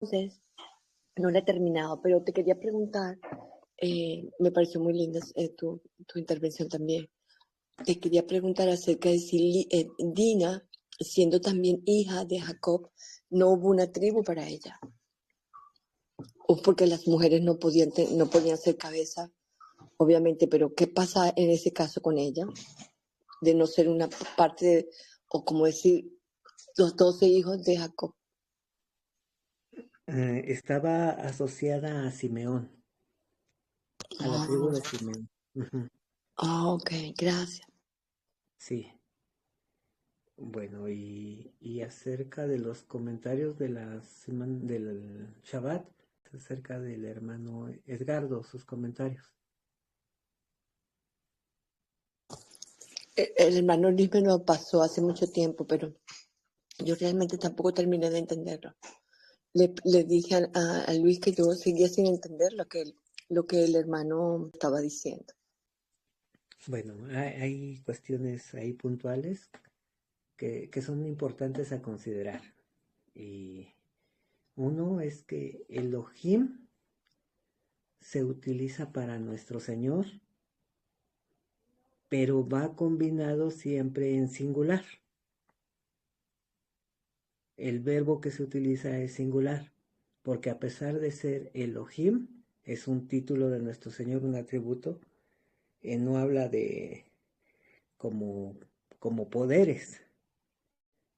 Entonces, no la he terminado, pero te quería preguntar, me pareció muy linda tu intervención también. Te quería preguntar acerca de si Dina, siendo también hija de Jacob, no hubo una tribu para ella, o porque las mujeres no podían ser cabeza, obviamente, pero ¿qué pasa en ese caso con ella? De no ser una parte, o como decir, los 12 hijos de Jacob. Estaba asociada a Simeón, a la tribu de Ah, Simeón. Ujú. ok, gracias. Sí, bueno, y acerca de los comentarios de del Shabbat, acerca del hermano Edgardo, sus comentarios. El hermano Luis me lo pasó hace mucho tiempo, pero yo realmente tampoco terminé de entenderlo. Le dije a Luis que yo seguía sin entender lo que el hermano estaba diciendo. Bueno, hay cuestiones ahí puntuales que son importantes a considerar. Y uno es que Elohim se utiliza para nuestro Señor, pero va combinado siempre en singular. El verbo que se utiliza es singular, porque a pesar de ser Elohim, es un título de nuestro Señor, un atributo, no habla de como, como poderes.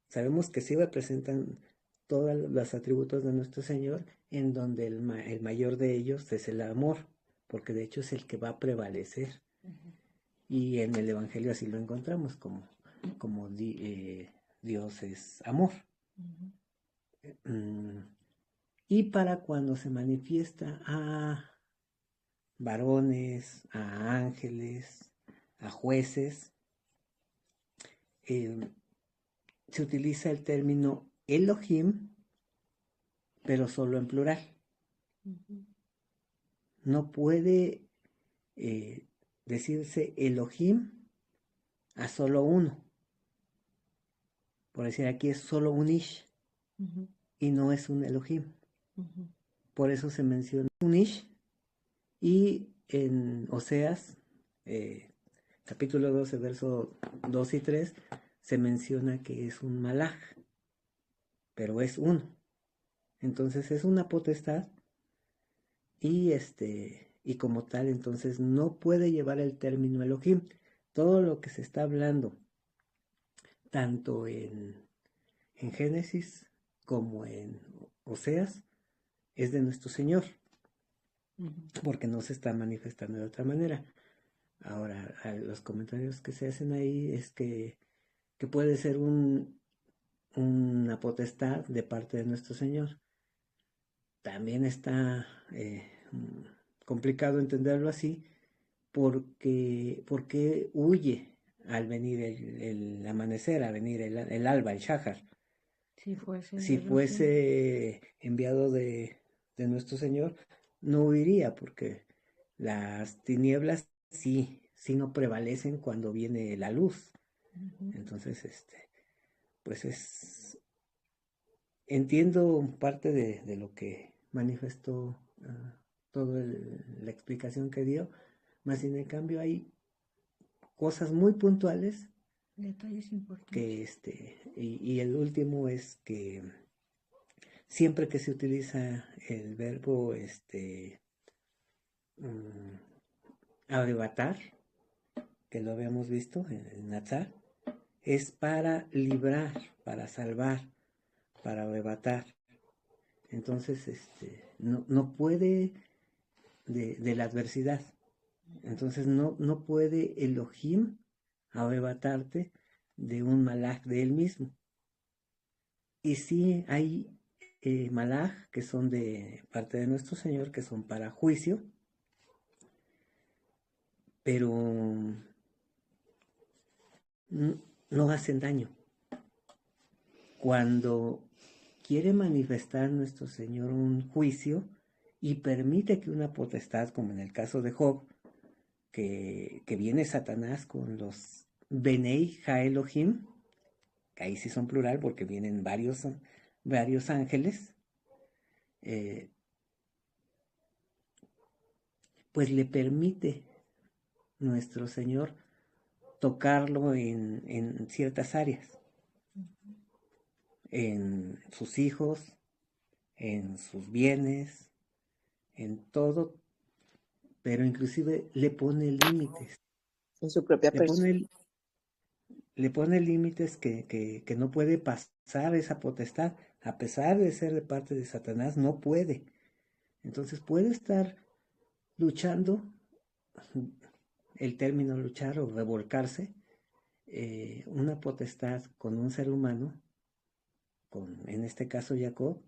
Sabemos que sí representan todos los atributos de nuestro Señor, en donde el mayor de ellos es el amor, porque de hecho es el que va a prevalecer. Y en el Evangelio así lo encontramos, como Dios es amor. Mm, Y para cuando se manifiesta a varones, a ángeles, a jueces, eh, se utiliza el término Elohim, pero solo en plural. No puede eh, decirse Elohim a solo uno. Por decir, aquí es solo un Ish y no es un Elohim. Por eso se menciona un Ish. Y en Oseas, eh, capítulo 12, verso 2 y 3, se menciona que es un malaj, pero es uno. Entonces es una potestad y como tal, entonces no puede llevar el término Elohim. Todo lo que se está hablando, tanto en Génesis como en Oseas, es de nuestro Señor, porque no se está manifestando de otra manera. Ahora, los comentarios que se hacen ahí es que puede ser una potestad de parte de nuestro Señor. También está complicado entenderlo así, porque huye al venir el amanecer, al venir el alba, el shahar. Si fuese Si de Elohim. fuese enviado de nuestro Señor, no huiría, porque las tinieblas sí no prevalecen cuando viene la luz. Entonces, pues entiendo parte de lo que manifestó toda la explicación que dio, más sin en cambio hay cosas muy puntuales Detalles importantes. y el último es que siempre que se utiliza el verbo mm, arrebatar, que lo habíamos visto en Natsar, es para librar, para salvar, para arrebatar. Entonces, no puede de la adversidad. Entonces no puede Elohim arrebatarte de un malaj de él mismo. Y sí hay malaj que son de parte de nuestro Señor, que son para juicio, pero no hacen daño. Cuando quiere manifestar nuestro Señor un juicio y permite que una potestad, como en el caso de Job, que viene Satanás con los Benei Ha-Elohim, que ahí sí son plural porque vienen varios ángeles, pues le permite nuestro Señor tocarlo en ciertas áreas, en sus hijos, en sus bienes, en todo, pero inclusive le pone límites. En su propia persona. Le pone límites que no puede pasar esa potestad, a pesar de ser de parte de Satanás, no puede. Entonces puede estar luchando, el término luchar o revolcarse, una potestad con un ser humano, en este caso Jacob,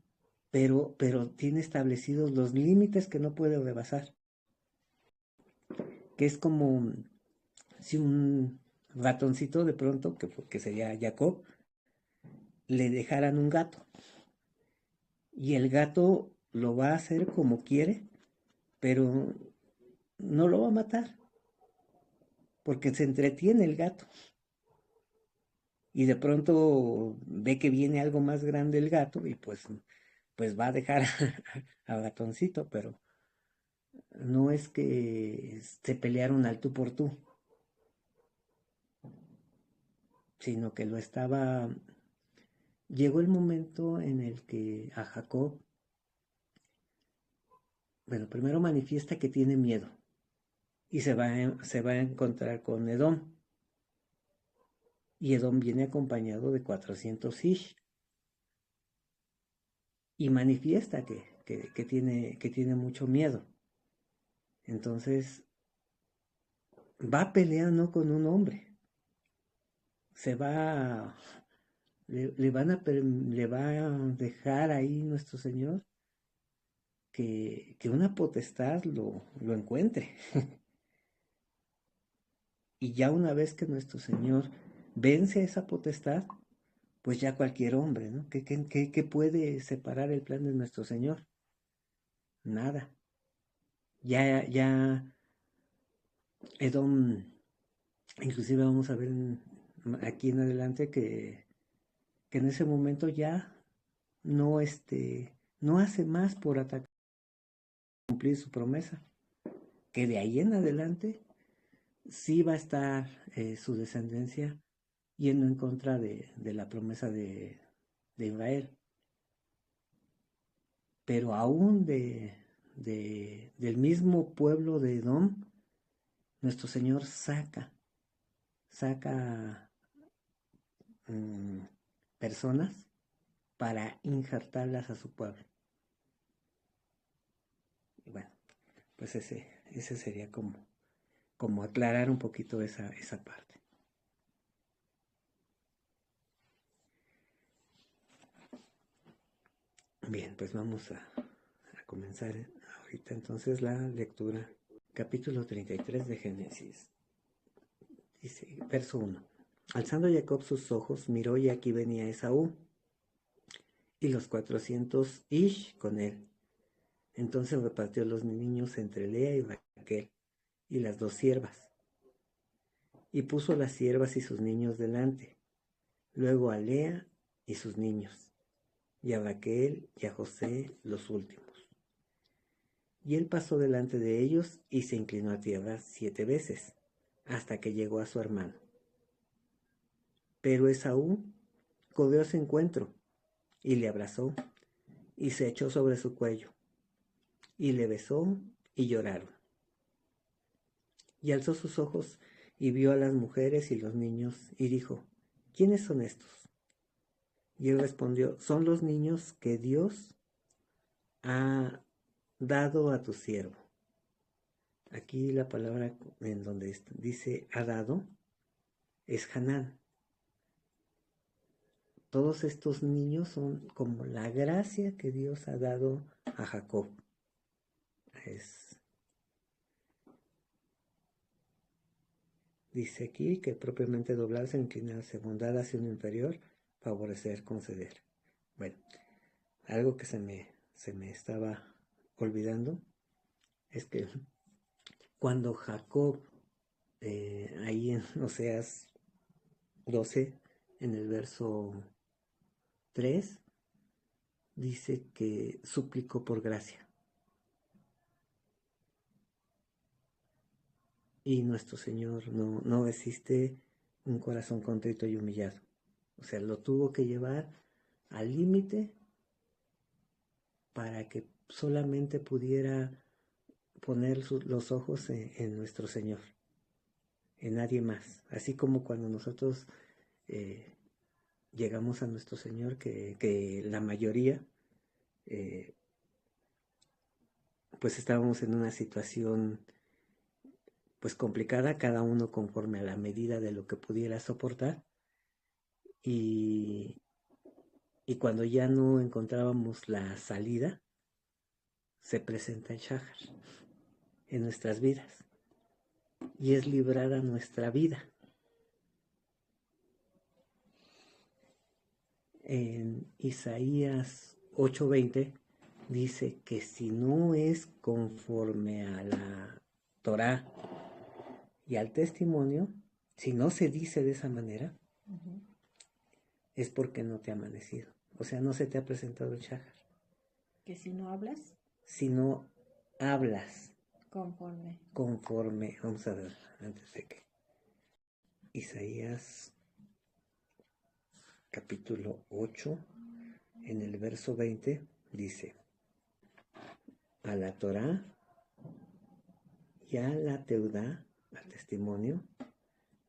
pero tiene establecidos los límites que no puede rebasar. Que es como si un ratoncito de pronto, que sería Jacob, le dejaran un gato. Y el gato lo va a hacer como quiere, pero no lo va a matar, porque se entretiene el gato. Y de pronto ve que viene algo más grande el gato y pues va a dejar al ratoncito, pero no es que se pelearon al tú por tú, sino que lo estaba... Llegó el momento en el que a Jacob, bueno, primero manifiesta que tiene miedo y se va a encontrar con Edom. Y Edom viene acompañado de 400 Ish y manifiesta que tiene mucho miedo. Entonces va a pelear no con un hombre, se va, le va a dejar ahí nuestro Señor que una potestad lo encuentre. Y ya una vez que nuestro Señor vence a esa potestad, pues ya cualquier hombre, ¿no? ¿Qué puede separar el plan de nuestro Señor? Nada. Ya Edom, inclusive vamos a ver aquí en adelante que en ese momento ya no, no hace más por atacar, cumplir su promesa, que de ahí en adelante sí va a estar su descendencia yendo en contra de la promesa de Israel. Pero aún del mismo pueblo de Edom, nuestro Señor saca personas para injertarlas a su pueblo. Y bueno, pues ese sería como aclarar un poquito esa parte. Bien, pues vamos a comenzar ahorita entonces la lectura. Capítulo 33 de Génesis. Dice, verso 1. Alzando Jacob sus ojos, miró y aquí venía Esaú, y los 400 Ish con él. Entonces repartió los niños entre Lea y Raquel, y las 2 siervas. Y puso las siervas y sus niños delante, luego a Lea y sus niños, y a Raquel y a José los últimos. Y él pasó delante de ellos y se inclinó a tierra 7 veces, hasta que llegó a su hermano. Pero Esaú corrió a su encuentro, y le abrazó, y se echó sobre su cuello, y le besó, y lloraron. Y alzó sus ojos, y vio a las mujeres y los niños, y dijo, ¿quiénes son estos? Y él respondió, son los niños que Dios ha dado a tu siervo. Aquí la palabra en donde dice ha dado es Hanán. Todos estos niños son como la gracia que Dios ha dado a Jacob. Dice aquí que propiamente doblarse, inclinarse, bondad hacia un inferior, favorecer, conceder. Bueno, algo que se me estaba olvidando es que cuando Jacob, ahí en Oseas 12, en el verso 3, dice que suplicó por gracia. Y nuestro Señor no existe un corazón contrito y humillado. O sea, lo tuvo que llevar al límite para que solamente pudiera poner los ojos en nuestro Señor, en nadie más. Así como cuando nosotros llegamos a nuestro Señor, que la mayoría, pues estábamos en una situación pues complicada, cada uno conforme a la medida de lo que pudiera soportar. Y cuando ya no encontrábamos la salida, se presenta el Shahar en nuestras vidas y es librada nuestra vida. En Isaías 8:20 dice que si no es conforme a la Torá y al testimonio, si no se dice de esa manera, es porque no te ha amanecido. O sea, no se te ha presentado el Shahar. Que si no hablas, Si no hablas conforme, vamos a ver, antes de que Isaías capítulo 8, en el verso 20, dice, a la Torá y a la Teudá, al testimonio,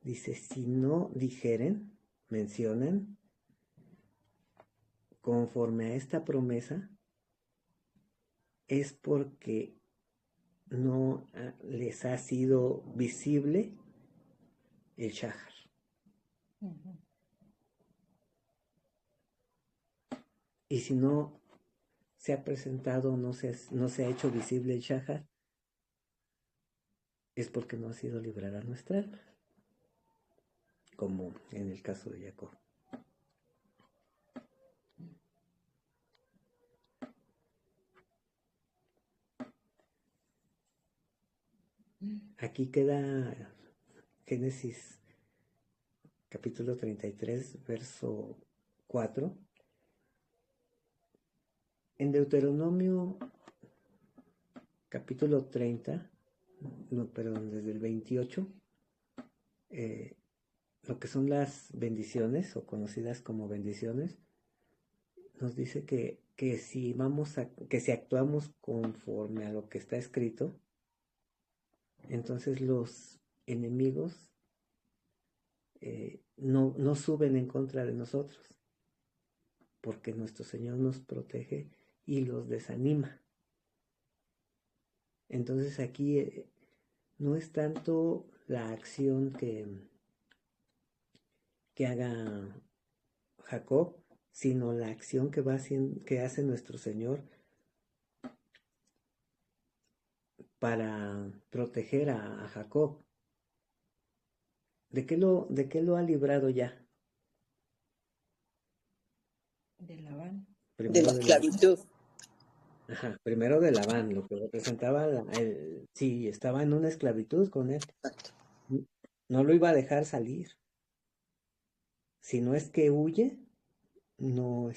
dice, si no dijeren, mencionan, conforme a esta promesa, es porque no les ha sido visible el Shahar. Y si no se ha presentado, no se ha hecho visible el Shahar, es porque no ha sido librada nuestra alma, como en el caso de Jacob. Aquí queda Génesis capítulo 33, verso 4. En Deuteronomio capítulo 30, desde el 28, lo que son las bendiciones, o conocidas como bendiciones, nos dice que si actuamos conforme a lo que está escrito, entonces los enemigos no suben en contra de nosotros, porque nuestro Señor nos protege y los desanima. Entonces aquí no es tanto la acción que haga Jacob, sino la acción que hace nuestro Señor para proteger a Jacob. ¿De qué lo ha librado ya? de Labán. De Primero la esclavitud. Ajá, primero de Labán, lo que representaba, sí, estaba en una esclavitud con él. No lo iba a dejar salir. Si no es que huye, no,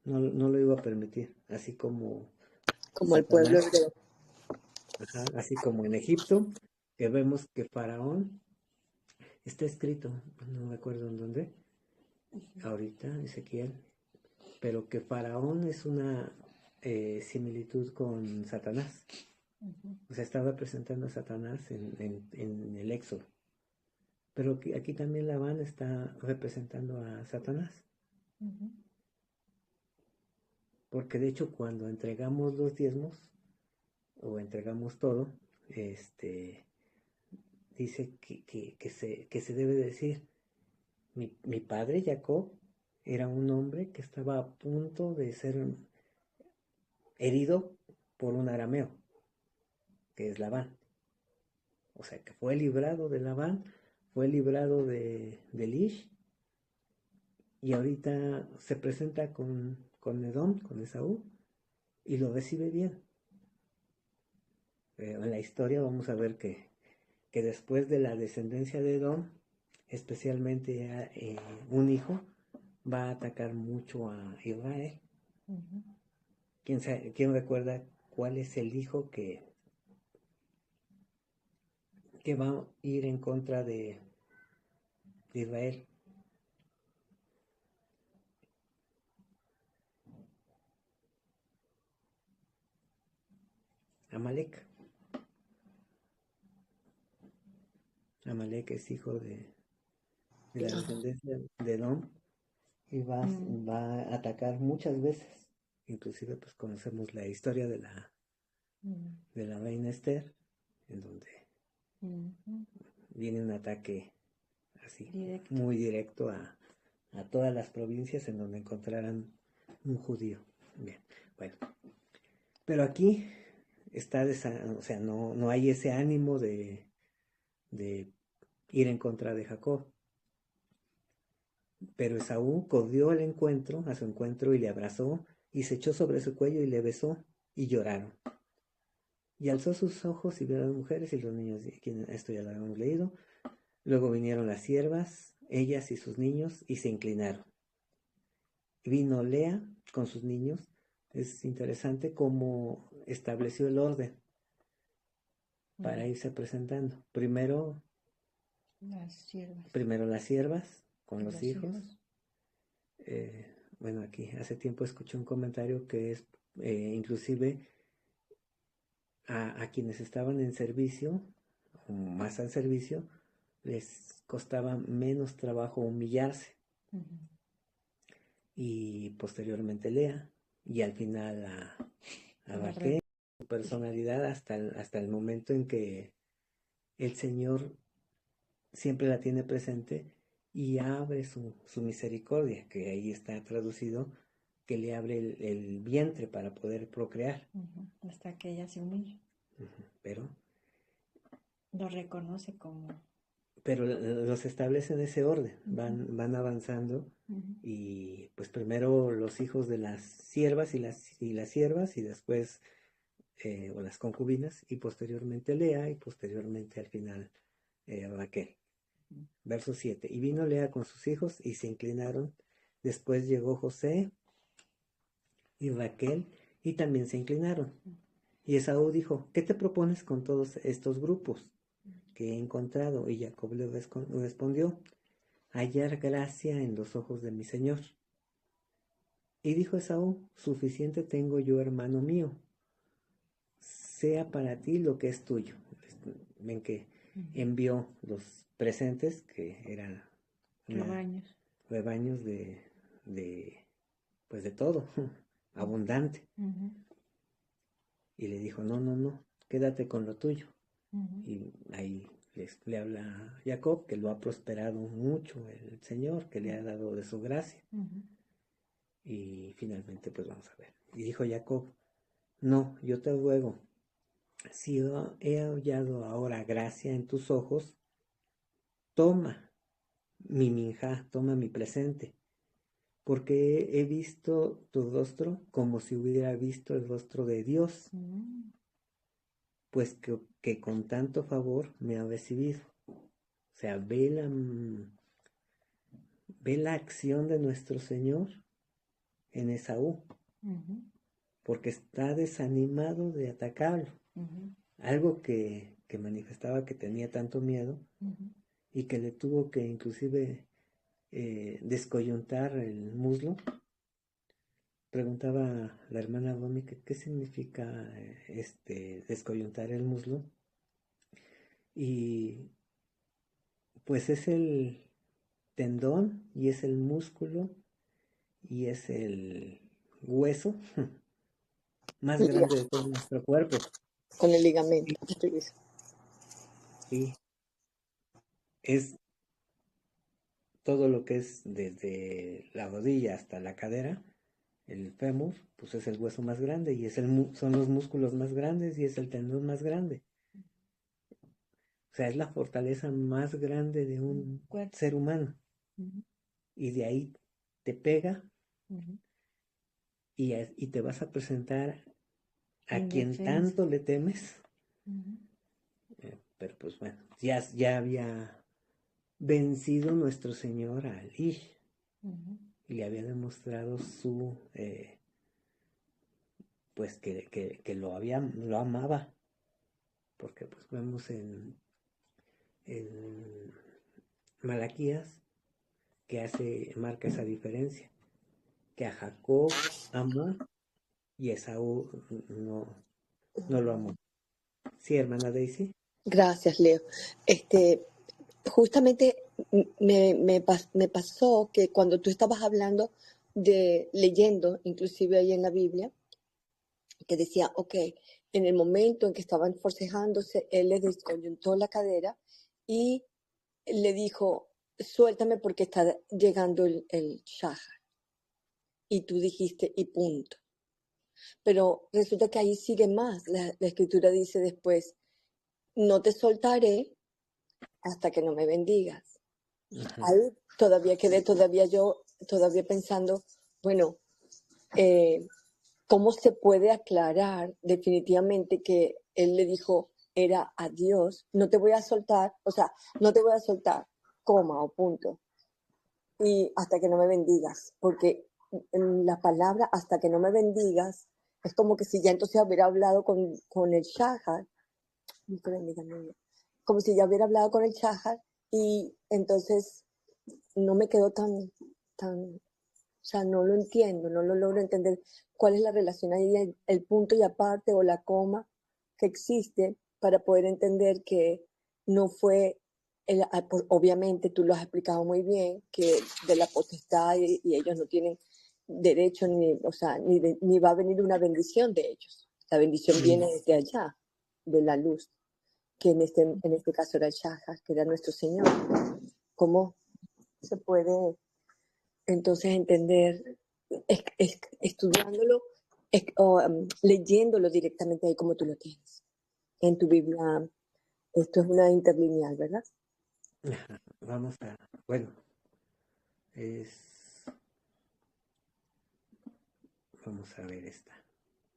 no lo iba a permitir. Así como Como el pueblo Satanás, hebreo. así como en Egipto, que vemos que Faraón está escrito, no me acuerdo en dónde, ahorita, Ezequiel, pero que Faraón es una similitud con Satanás. O sea, estaba presentando a Satanás en el Éxodo. Pero aquí también Labán está representando a Satanás. Porque de hecho cuando entregamos los diezmos, o entregamos todo, dice que se debe decir, mi padre Jacob era un hombre que estaba a punto de ser herido por un arameo, que es Labán. O sea, que fue librado de Labán, fue librado de Lish, y ahorita se presenta con Edom, con Esaú, y lo recibe bien. En la historia vamos a ver que después de la descendencia de Edom, especialmente un hijo, va a atacar mucho a Israel, Ujú. ¿Quién recuerda cuál es el hijo que va a ir en contra de Israel? Amalek. Amalek es hijo de la Ajá. descendencia de Edom y Mm. va a atacar muchas veces. Inclusive pues conocemos la historia Mm. de la reina Esther, en donde Ujú. viene un ataque así, Directo. muy directo a todas las provincias en donde encontraran un judío. Bien, bueno. Pero aquí está, o sea, no hay ese ánimo de ir en contra de Jacob. Pero Esaú corrió a su encuentro y le abrazó y se echó sobre su cuello y le besó y lloraron. Y alzó sus ojos y vio a las mujeres y los niños, esto ya lo habíamos leído. Luego vinieron las siervas, ellas y sus niños, y se inclinaron. Y vino Lea con sus niños. Es interesante cómo estableció el orden para Mm. irse presentando. Primero, Las siervas primero las siervas con y los los hijos. hijos. Bueno, aquí hace tiempo escuché un comentario que es inclusive a quienes estaban en servicio, o más al servicio, les costaba menos trabajo humillarse. Ujú. Y posteriormente Lea, y al final a La Raquel, su personalidad hasta el momento en que el Señor siempre la tiene presente y abre su misericordia, que ahí está traducido, que le abre el vientre para poder procrear. Ujú. Hasta que ella se humilla. Pero Lo reconoce como. los establece en ese orden, Ujú. van avanzando Ujú. y pues primero los hijos de las siervas y las siervas y después o las concubinas y posteriormente Lea y posteriormente al final Raquel. Verso 7. Y vino Lea con sus hijos y se inclinaron. Después llegó José y Raquel y también se inclinaron. Y Esaú dijo, ¿qué te propones con todos estos grupos que he encontrado? Y Jacob le respondió, hallar gracia en los ojos de mi señor. Y dijo Esaú, suficiente tengo yo, hermano mío, sea para ti lo que es tuyo. Ven que Ujú. envió los presentes, que eran Rebaños. rebaños de, pues de todo, abundante. Ujú. Y le dijo, no, quédate con lo tuyo. Ujú. Y ahí le habla a Jacob, que lo ha prosperado mucho el Señor, que le ha dado de su gracia. Ujú. Y finalmente, pues vamos a ver. Y dijo Jacob, no, yo te ruego, si he hallado ahora gracia en tus ojos, toma mi minjá, toma mi presente, porque he visto tu rostro como si hubiera visto el rostro de Dios, Mm. pues que con tanto favor me ha recibido. O sea, ve la acción de nuestro Señor en Esaú, Ujú. porque está desanimado de atacarlo. Ujú. Algo que manifestaba que tenía tanto miedo Ujú. y que le tuvo que inclusive descoyuntar el muslo. Preguntaba la hermana Romy que qué significa descoyuntar el muslo. Y pues es el tendón y es el músculo y es el hueso más grande de todo nuestro cuerpo. Con el ligamento. Sí, sí, es todo lo que es desde la rodilla hasta la cadera, el fémur, pues es el hueso más grande y son los músculos más grandes y es el tendón más grande. O sea, es la fortaleza más grande de un Cuerpo. ser humano. Ujú. Y de ahí te pega Ujú. y te vas a presentar a quien Indefenso. tanto le temes. Ujú. Pero pues bueno, ya había vencido nuestro Señor a Ali Ujú. y le había demostrado su pues que lo amaba, porque pues vemos en Malaquías que marca esa diferencia, que a Jacob amó y Esaú no lo amó. Sí, hermana Daisy. Gracias, Leo. Justamente me pasó que cuando tú estabas hablando de leyendo, inclusive ahí en la Biblia, que decía, ok, en el momento en que estaban forcejándose, él le descoyuntó la cadera y le dijo, suéltame porque está llegando el shahar. Y tú dijiste, y punto. Pero resulta que ahí sigue más. La escritura dice después, no te soltaré hasta que no me bendigas. Ajá. Ahí todavía pensando, bueno, ¿cómo se puede aclarar definitivamente que él le dijo era a Dios, no te voy a soltar, o sea, no te voy a soltar, coma o punto, y hasta que no me bendigas, porque en la palabra hasta que no me bendigas es como que si ya entonces hubiera hablado con el Shahar, como si ya hubiera hablado con el Shahar y entonces no me quedó tan, o sea, no lo entiendo, no lo logro entender cuál es la relación ahí, el punto y aparte o la coma que existe para poder entender que no fue, obviamente tú lo has explicado muy bien, que de la potestad y ellos no tienen derecho ni, o sea, ni va a venir una bendición de ellos. La bendición viene desde allá, de la luz, que en este caso era el Shahar, que era nuestro Señor. ¿Cómo se puede entonces entender, estudiándolo o leyéndolo directamente ahí como tú lo tienes en tu Biblia? Esto es una interlineal, ¿verdad? Ajá. Bueno, es, vamos a ver esta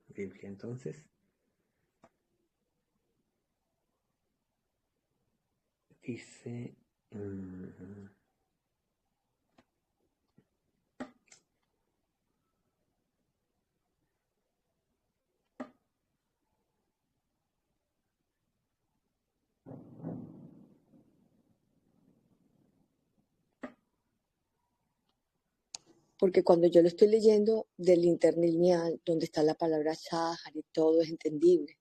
Biblia entonces. Dice, Porque cuando yo lo estoy leyendo del interlineal, donde está la palabra Shahar y todo es entendible,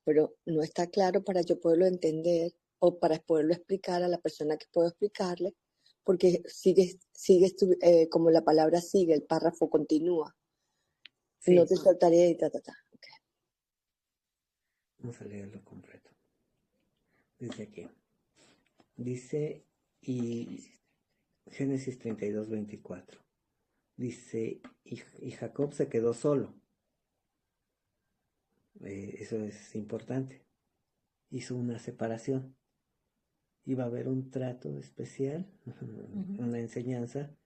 pero no está claro para yo poderlo entender o para poderlo explicar a la persona que puedo explicarle, porque como la palabra sigue, el párrafo continúa. No sí, te saltaré y ta, ta, ta. Okay. vamos a leerlo completo. Dice aquí, dice, y Génesis 32:24. Dice, y Jacob se quedó solo. Eso es importante. Hizo una separación. Iba a haber un trato especial, una enseñanza,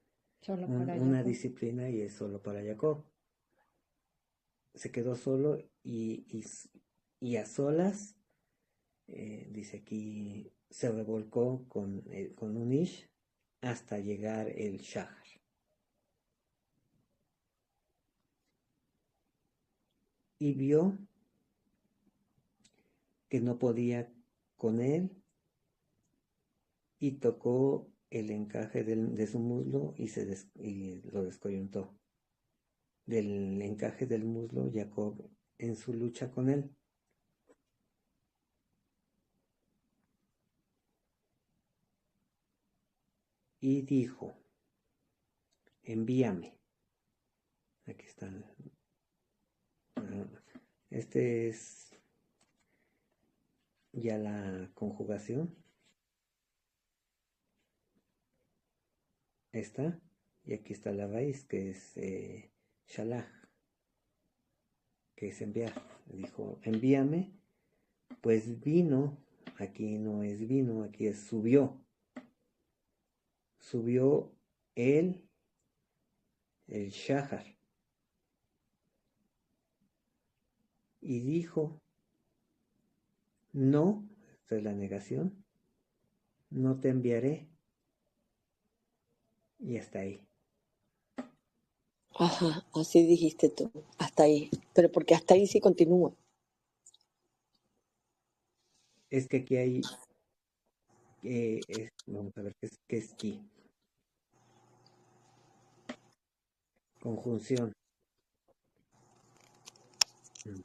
Solo para una Jacob. disciplina, y es solo para Jacob. Se quedó solo y a solas, dice aquí, se revolcó con Unish hasta llegar el Shahar. Y vio que no podía con él y tocó el encaje de su muslo y lo descoyuntó. Del encaje del muslo, Jacob en su lucha con él. Y dijo, envíame. Aquí está. Este es ya la conjugación. Esta. Y aquí está la raíz, que es shalach, que es enviar. Dijo, envíame. Pues vino, aquí no es vino, aquí es subió. Subió el Shahar. Y dijo, no, esta es la negación, no te enviaré. Y hasta ahí. Ajá, así dijiste tú, hasta ahí. Pero porque hasta ahí sí continúa. Es que aquí hay, vamos a ver qué es ki. Conjunción. Mm,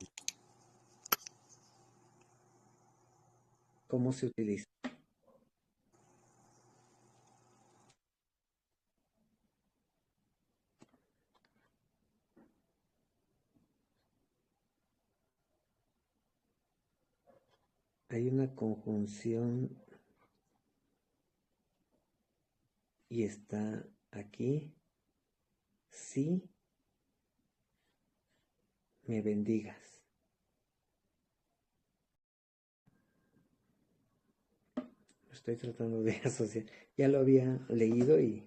¿Cómo se utiliza? Hay una conjunción y está aquí. Si me bendigas. Estoy tratando de asociar. Ya lo había leído y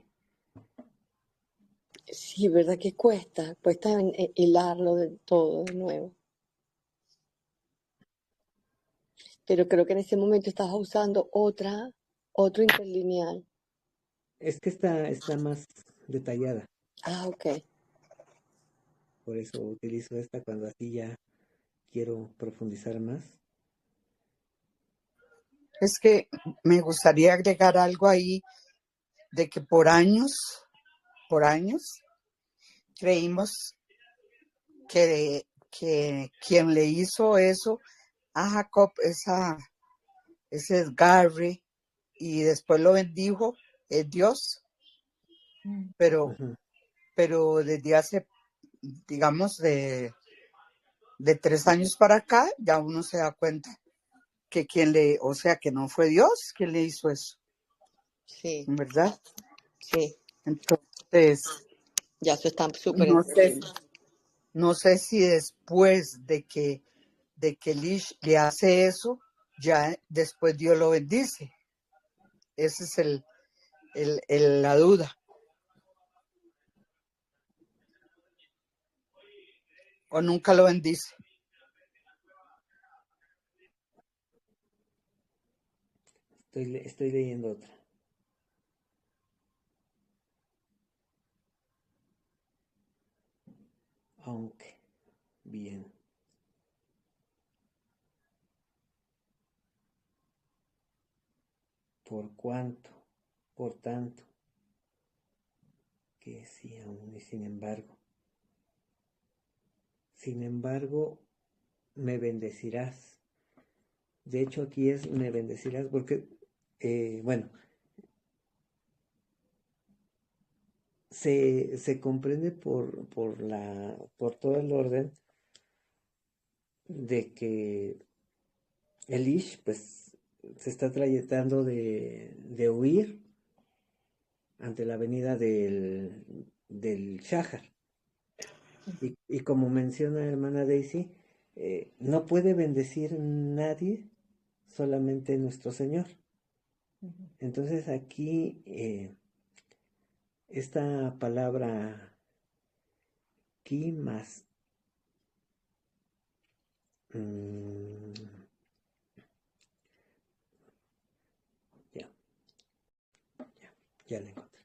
Sí, ¿verdad que cuesta? Cuesta hilarlo de todo de nuevo. Pero creo que en ese momento estabas usando otro interlineal. es que está más detallada. Ah, ok. Por eso utilizo esta cuando así ya quiero profundizar más. Es que me gustaría agregar algo ahí de que por años, creímos que quien le hizo eso a Jacob, ese desgarre, y después lo bendijo, es Dios, pero, Ujú. pero desde hace, digamos, de 3 años para acá, ya uno se da cuenta que o sea, que no fue Dios quien le hizo eso, Sí, ¿verdad? sí. Entonces, Ya eso está súper no sé, entendible. no sé si después de que Lish le hace eso, ya después Dios lo bendice. Esa es la duda. O nunca lo bendice. Estoy leyendo otra. Aunque, bien. Por cuanto, por tanto, que sí, aún y sin embargo. Sin embargo, me bendecirás. De hecho, aquí es me bendecirás porque, bueno, se comprende por todo el orden de que Elish, pues, se está tratando de huir ante la venida del Shahar. Y como menciona la hermana Daisy, no puede bendecir nadie, solamente nuestro Señor. Entonces aquí esta palabra ki más mm, ya, ya la encontré.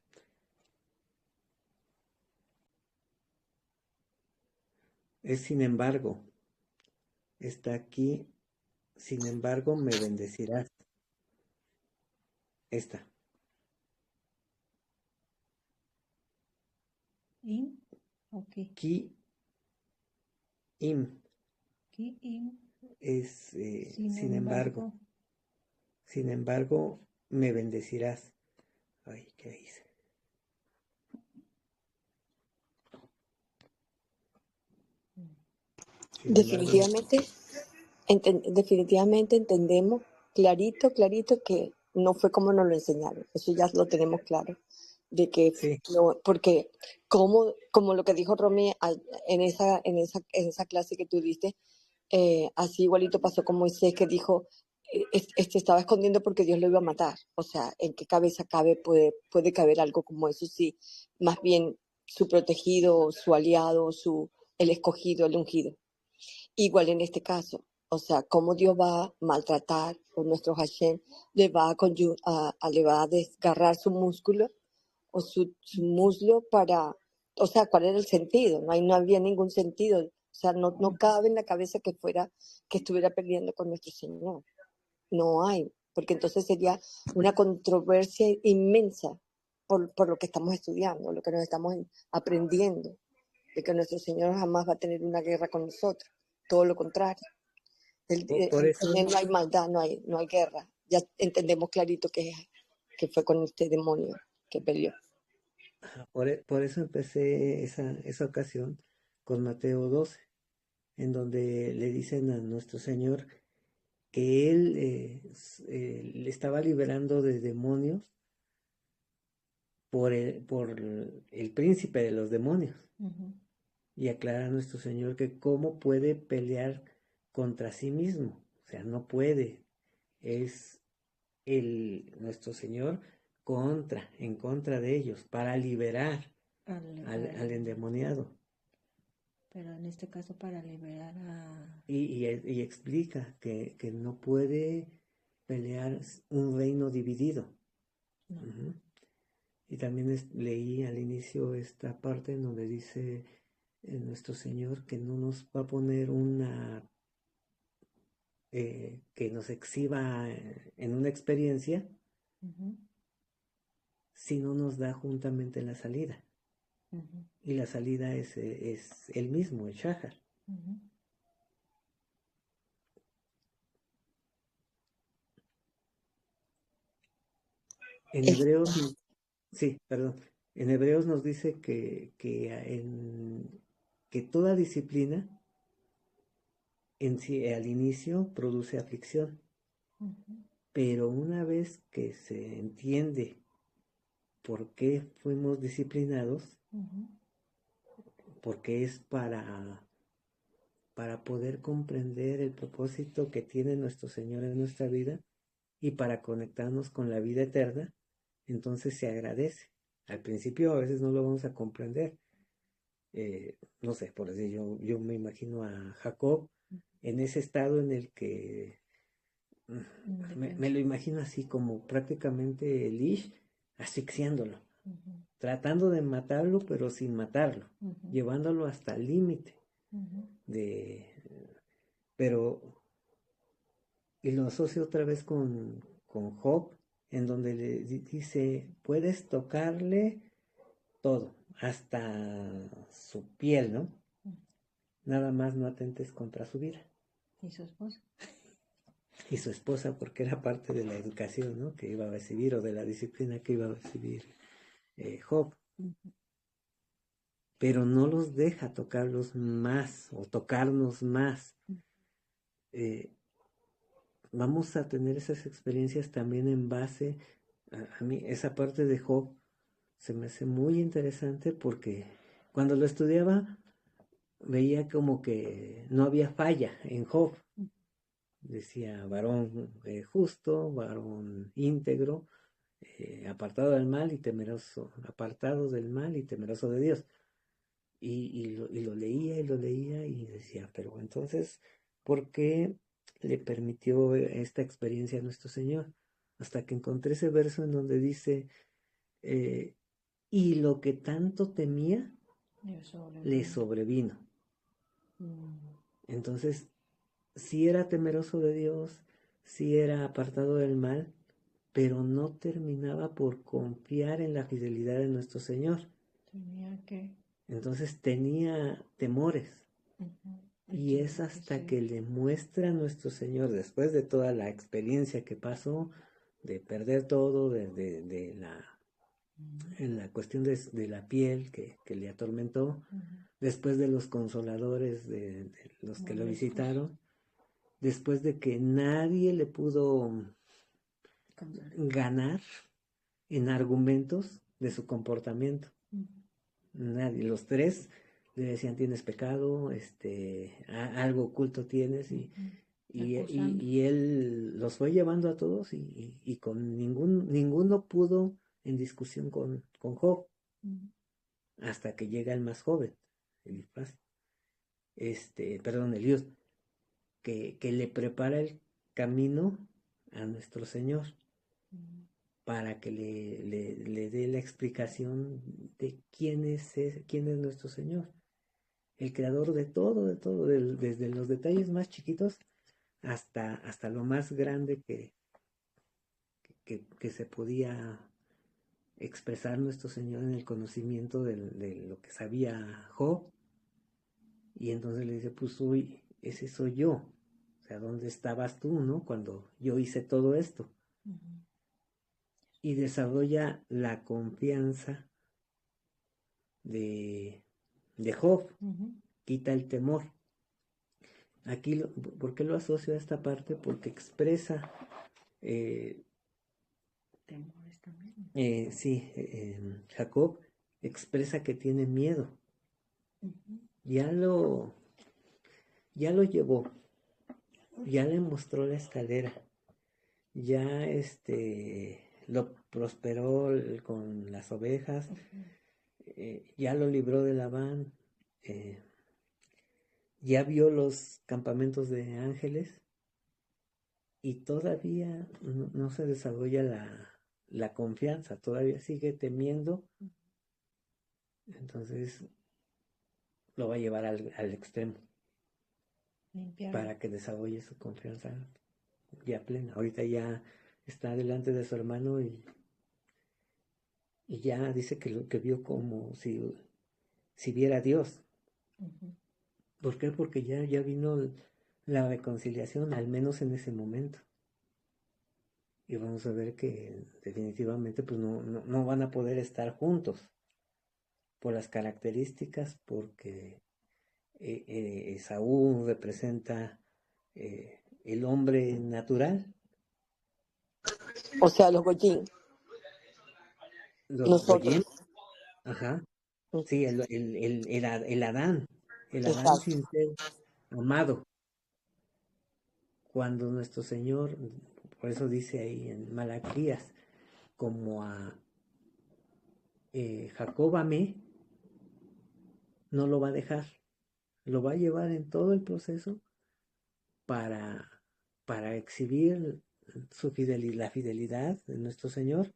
Es sin embargo, está aquí, sin embargo me bendecirás. Esta, In, ok. ki im, Ki, in, es sin embargo. sin embargo me bendecirás. Ay, ¿qué hice? Sin embargo, Definitivamente entendemos clarito, clarito que no fue como nos lo enseñaron. Eso ya lo tenemos claro. De que sí, no, porque como lo que dijo Romy en esa clase que tú diste, así igualito pasó con Moisés que dijo, este estaba escondiendo porque Dios lo iba a matar. O sea, ¿en qué cabeza puede caber algo como eso? Sí, más bien su protegido, su aliado, el escogido, el ungido. Igual en este caso, o sea, cómo Dios va a maltratar por nuestro Hashem, le va a desgarrar su músculo o su muslo o sea, ¿cuál era el sentido? No había ningún sentido. O sea, no cabe en la cabeza que estuviera peleando con nuestro Señor. No hay, porque entonces sería una controversia inmensa por lo que estamos estudiando, lo que nos estamos aprendiendo, de que nuestro Señor jamás va a tener una guerra con nosotros, todo lo contrario. Por En eso, Él no hay maldad, no hay guerra. Ya entendemos clarito que fue con este demonio que peleó. por eso empecé esa ocasión con Mateo 12, en donde le dicen a nuestro Señor que Él le estaba liberando de demonios por el príncipe de los demonios. Ujú. Y aclara a nuestro Señor que cómo puede pelear contra sí mismo. O sea, no puede. Es nuestro Señor en contra de ellos, para liberar al endemoniado. Pero en este caso para liberar a... Y explica que no puede pelear un reino dividido. No. Ujú. Y también leí al inicio esta parte en donde dice nuestro Señor que no nos va a poner que nos exhiba en una experiencia Ujú, si no nos da juntamente la salida. ujú, Y la salida es el mismo, el Shahar. ujú. En Es- Hebreos, sí, perdón. En Hebreos nos dice que toda disciplina en sí, al inicio produce aflicción, Ujú, pero una vez que se entiende por qué fuimos disciplinados, ujú, porque es para poder comprender el propósito que tiene nuestro Señor en nuestra vida y para conectarnos con la vida eterna, entonces se agradece. Al principio a veces no lo vamos a comprender. No sé, por decir, yo me imagino a Jacob en ese estado en el que me lo imagino así como prácticamente Elish asfixiándolo, ujú, tratando de matarlo pero sin matarlo, ujú, llevándolo hasta el límite ujú, de, pero, y lo asocio otra vez con Job, en donde le dice, puedes tocarle todo, hasta su piel, ¿no? ujú. Nada más no atentes contra su vida. ¿Y su esposa? Y su esposa, porque era parte de la educación, ¿no? Que iba a recibir, o de la disciplina que iba a recibir Job. Ujú, Pero no los deja tocarlos más o tocarnos más. ujú, Eh, Vamos a tener esas experiencias también en base a mí, esa parte de Job se me hace muy interesante porque cuando lo estudiaba veía como que no había falla en Job. Decía varón justo, varón íntegro, apartado del mal y temeroso, apartado del mal y temeroso de Dios. Y lo leía y decía, pero entonces, ¿por qué le permitió esta experiencia a nuestro Señor? Hasta que encontré ese verso en donde dice, eh, y lo que tanto temía, Le le sobrevino. sobrevino. Mm, Entonces, sí era temeroso de Dios, sí era apartado del mal, pero no terminaba por confiar en la fidelidad de nuestro Señor. Tenía que... Entonces tenía temores. ujú, Y sí, es hasta sí. que le muestra a nuestro Señor, después de toda la experiencia que pasó, de perder todo, Ujú, en la cuestión de la piel que le atormentó, ujú. después de los consoladores de los que lo Maléficos. visitaron, después de que nadie le pudo Consolar. ganar en argumentos de su comportamiento. Ujú, Nadie, los tres le decían tienes pecado, algo oculto tienes ujú. y, Acusando. y él los fue llevando a todos y con ninguno pudo en discusión con Job Ujú, hasta que llega el más joven, Elifaz, Eliud, que le prepara el camino a nuestro Señor ujú. para que le dé la explicación de quién es nuestro Señor, el creador de todo, desde los detalles más chiquitos hasta lo más grande que se podía expresar nuestro Señor en el conocimiento de lo que sabía Job. Y entonces le dice, pues ese soy yo. O sea, ¿dónde estabas tú, no? Cuando yo hice todo esto. Y desarrolla la confianza de Job, quita el temor. Aquí, ¿por qué lo asocio a esta parte? Porque expresa, Temores también. sí, Jacob expresa que tiene miedo. Ya lo llevó, ya le mostró la escalera, ya lo prosperó con las ovejas, ya lo libró de Labán, ya vio los campamentos de ángeles y todavía no se desarrolla la confianza, todavía sigue temiendo. Entonces lo va a llevar al extremo para que desarrolle su confianza ya plena. Ahorita ya está delante de su hermano y ya dice que lo que vio como si viera a Dios. ¿Por qué? Porque ya vino la reconciliación, al menos en ese momento. Y vamos a ver que definitivamente pues no van a poder estar juntos por las características, porque Esaú representa el hombre natural. O sea, los Goyín, Los Goyim, nosotros. ajá, sí, el Adán, el Adán Exacto. sin ser amado. Cuando nuestro Señor, por eso dice ahí en Malaquías, como a Jacob amé, no lo va a dejar, lo va a llevar en todo el proceso para exhibir la fidelidad de nuestro Señor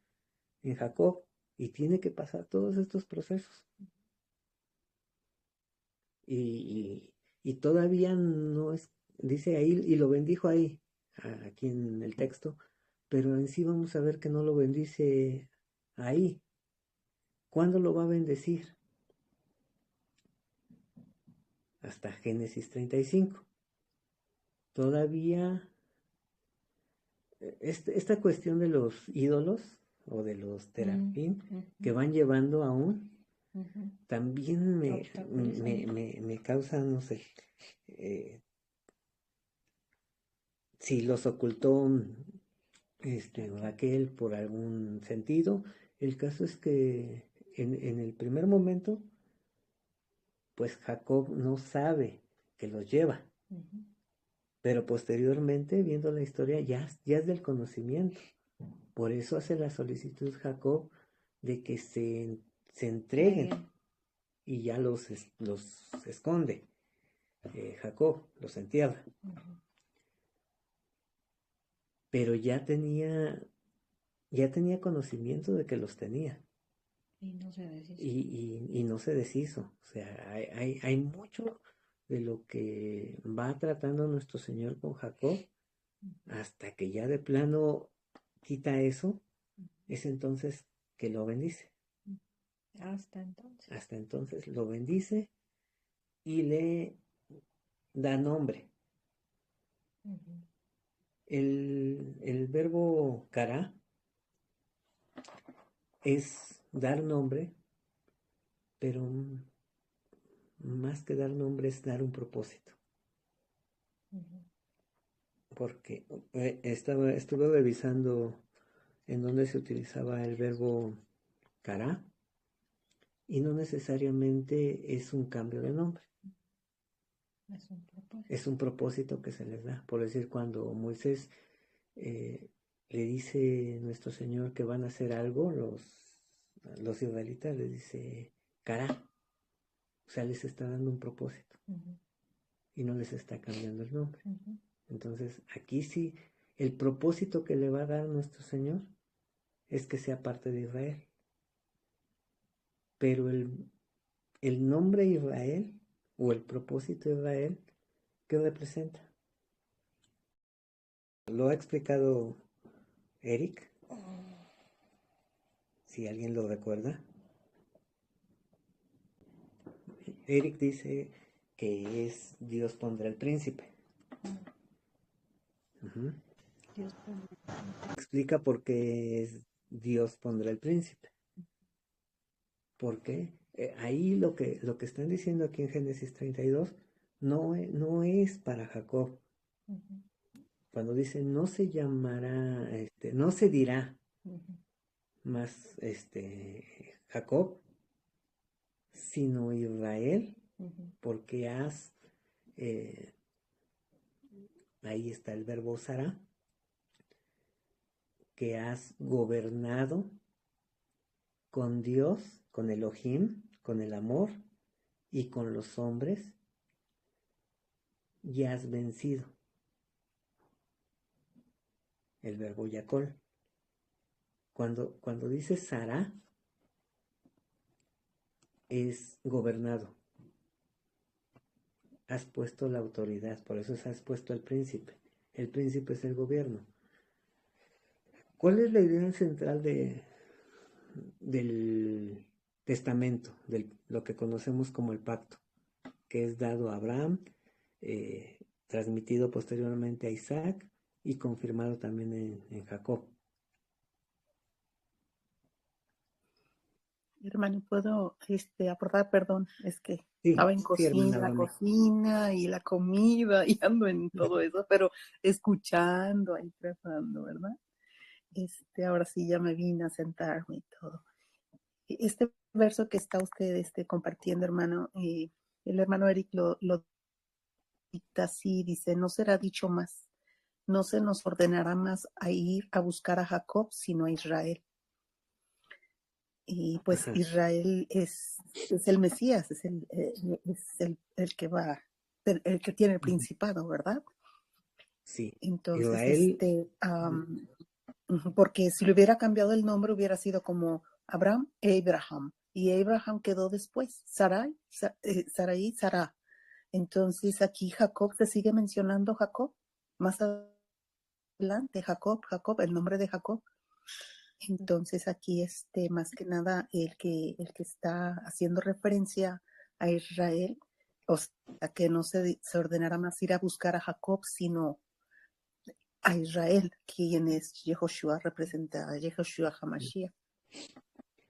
en Jacob, y tiene que pasar todos estos procesos. Y todavía no es, dice ahí, y lo bendijo ahí, aquí en el texto, pero en sí vamos a ver que no lo bendice ahí. ¿Cuándo lo va a bendecir? Hasta Génesis 35. Todavía esta cuestión de los ídolos o de los terafín que van llevando aún, también me causa, no sé, si los ocultó Raquel por algún sentido. El caso es que en el primer momento, pues Jacob no sabe que los lleva, pero posteriormente, viendo la historia, ya es del conocimiento. Por eso hace la solicitud Jacob de que se entreguen, y ya los esconde. Jacob los entierra. Pero ya tenía conocimiento de que los tenía. Y no se deshizo. Y no se deshizo. O sea, hay mucho de lo que va tratando nuestro Señor con Jacob, hasta que ya de plano quita eso, es entonces que lo bendice. Hasta entonces lo bendice y le da nombre. El verbo cara es dar nombre, pero más que dar nombre es dar un propósito. Porque estuve revisando en donde se utilizaba el verbo cara, y no necesariamente es un cambio de nombre. Es un propósito que se les da. Por decir, cuando Moisés le dice nuestro Señor que van a hacer algo, los israelitas les dice cara. O sea, les está dando un propósito y no les está cambiando el nombre. Entonces, aquí sí, el propósito que le va a dar nuestro Señor es que sea parte de Israel. Pero el nombre Israel o el propósito de Israel, ¿qué representa? Lo ha explicado Eric, si alguien lo recuerda. Eric dice que es Dios pondrá el príncipe. Uh-huh. Explica por qué es Dios pondrá el príncipe. ¿Por qué? Ahí lo que están diciendo aquí en Génesis 32 no es para Jacob. Cuando dice no se llamará, no se dirá más Jacob, sino Israel, porque ahí está el verbo Sará, que has gobernado con Dios, con Elohim, con el amor y con los hombres, y has vencido. El verbo Yacol. Cuando dice Sará, es gobernado. Has puesto la autoridad, por eso has puesto al príncipe. El príncipe es el gobierno. ¿Cuál es la idea central del testamento, de lo que conocemos como el pacto, que es dado a Abraham, transmitido posteriormente a Isaac y confirmado también en Jacob? Hermano, ¿puedo aportar? Perdón, es que Sí, estaba en sí, hermana la Vane. cocina y la comida y ando en todo eso, pero escuchando ahí tratando, ¿verdad? Ahora sí ya me vine a sentarme y todo. Este verso que está usted compartiendo, hermano, el hermano Eric lo dicta así, dice, no será dicho más, no se nos ordenará más a ir a buscar a Jacob, sino a Israel. Y pues Ajá. Israel es el Mesías, es el que va, el que tiene el principado, ¿verdad? Sí, Entonces, Israel, porque si le hubiera cambiado el nombre hubiera sido como Abraham e Abraham, y Abraham quedó después, Sarai, Sará. Entonces aquí Jacob, se sigue mencionando Jacob, más adelante, Jacob, el nombre de Jacob. Entonces aquí más que nada el que está haciendo referencia a Israel, o sea, que no se ordenará más ir a buscar a Jacob, sino a Israel, quien es Yehoshua, representa a Yehoshua HaMashiach.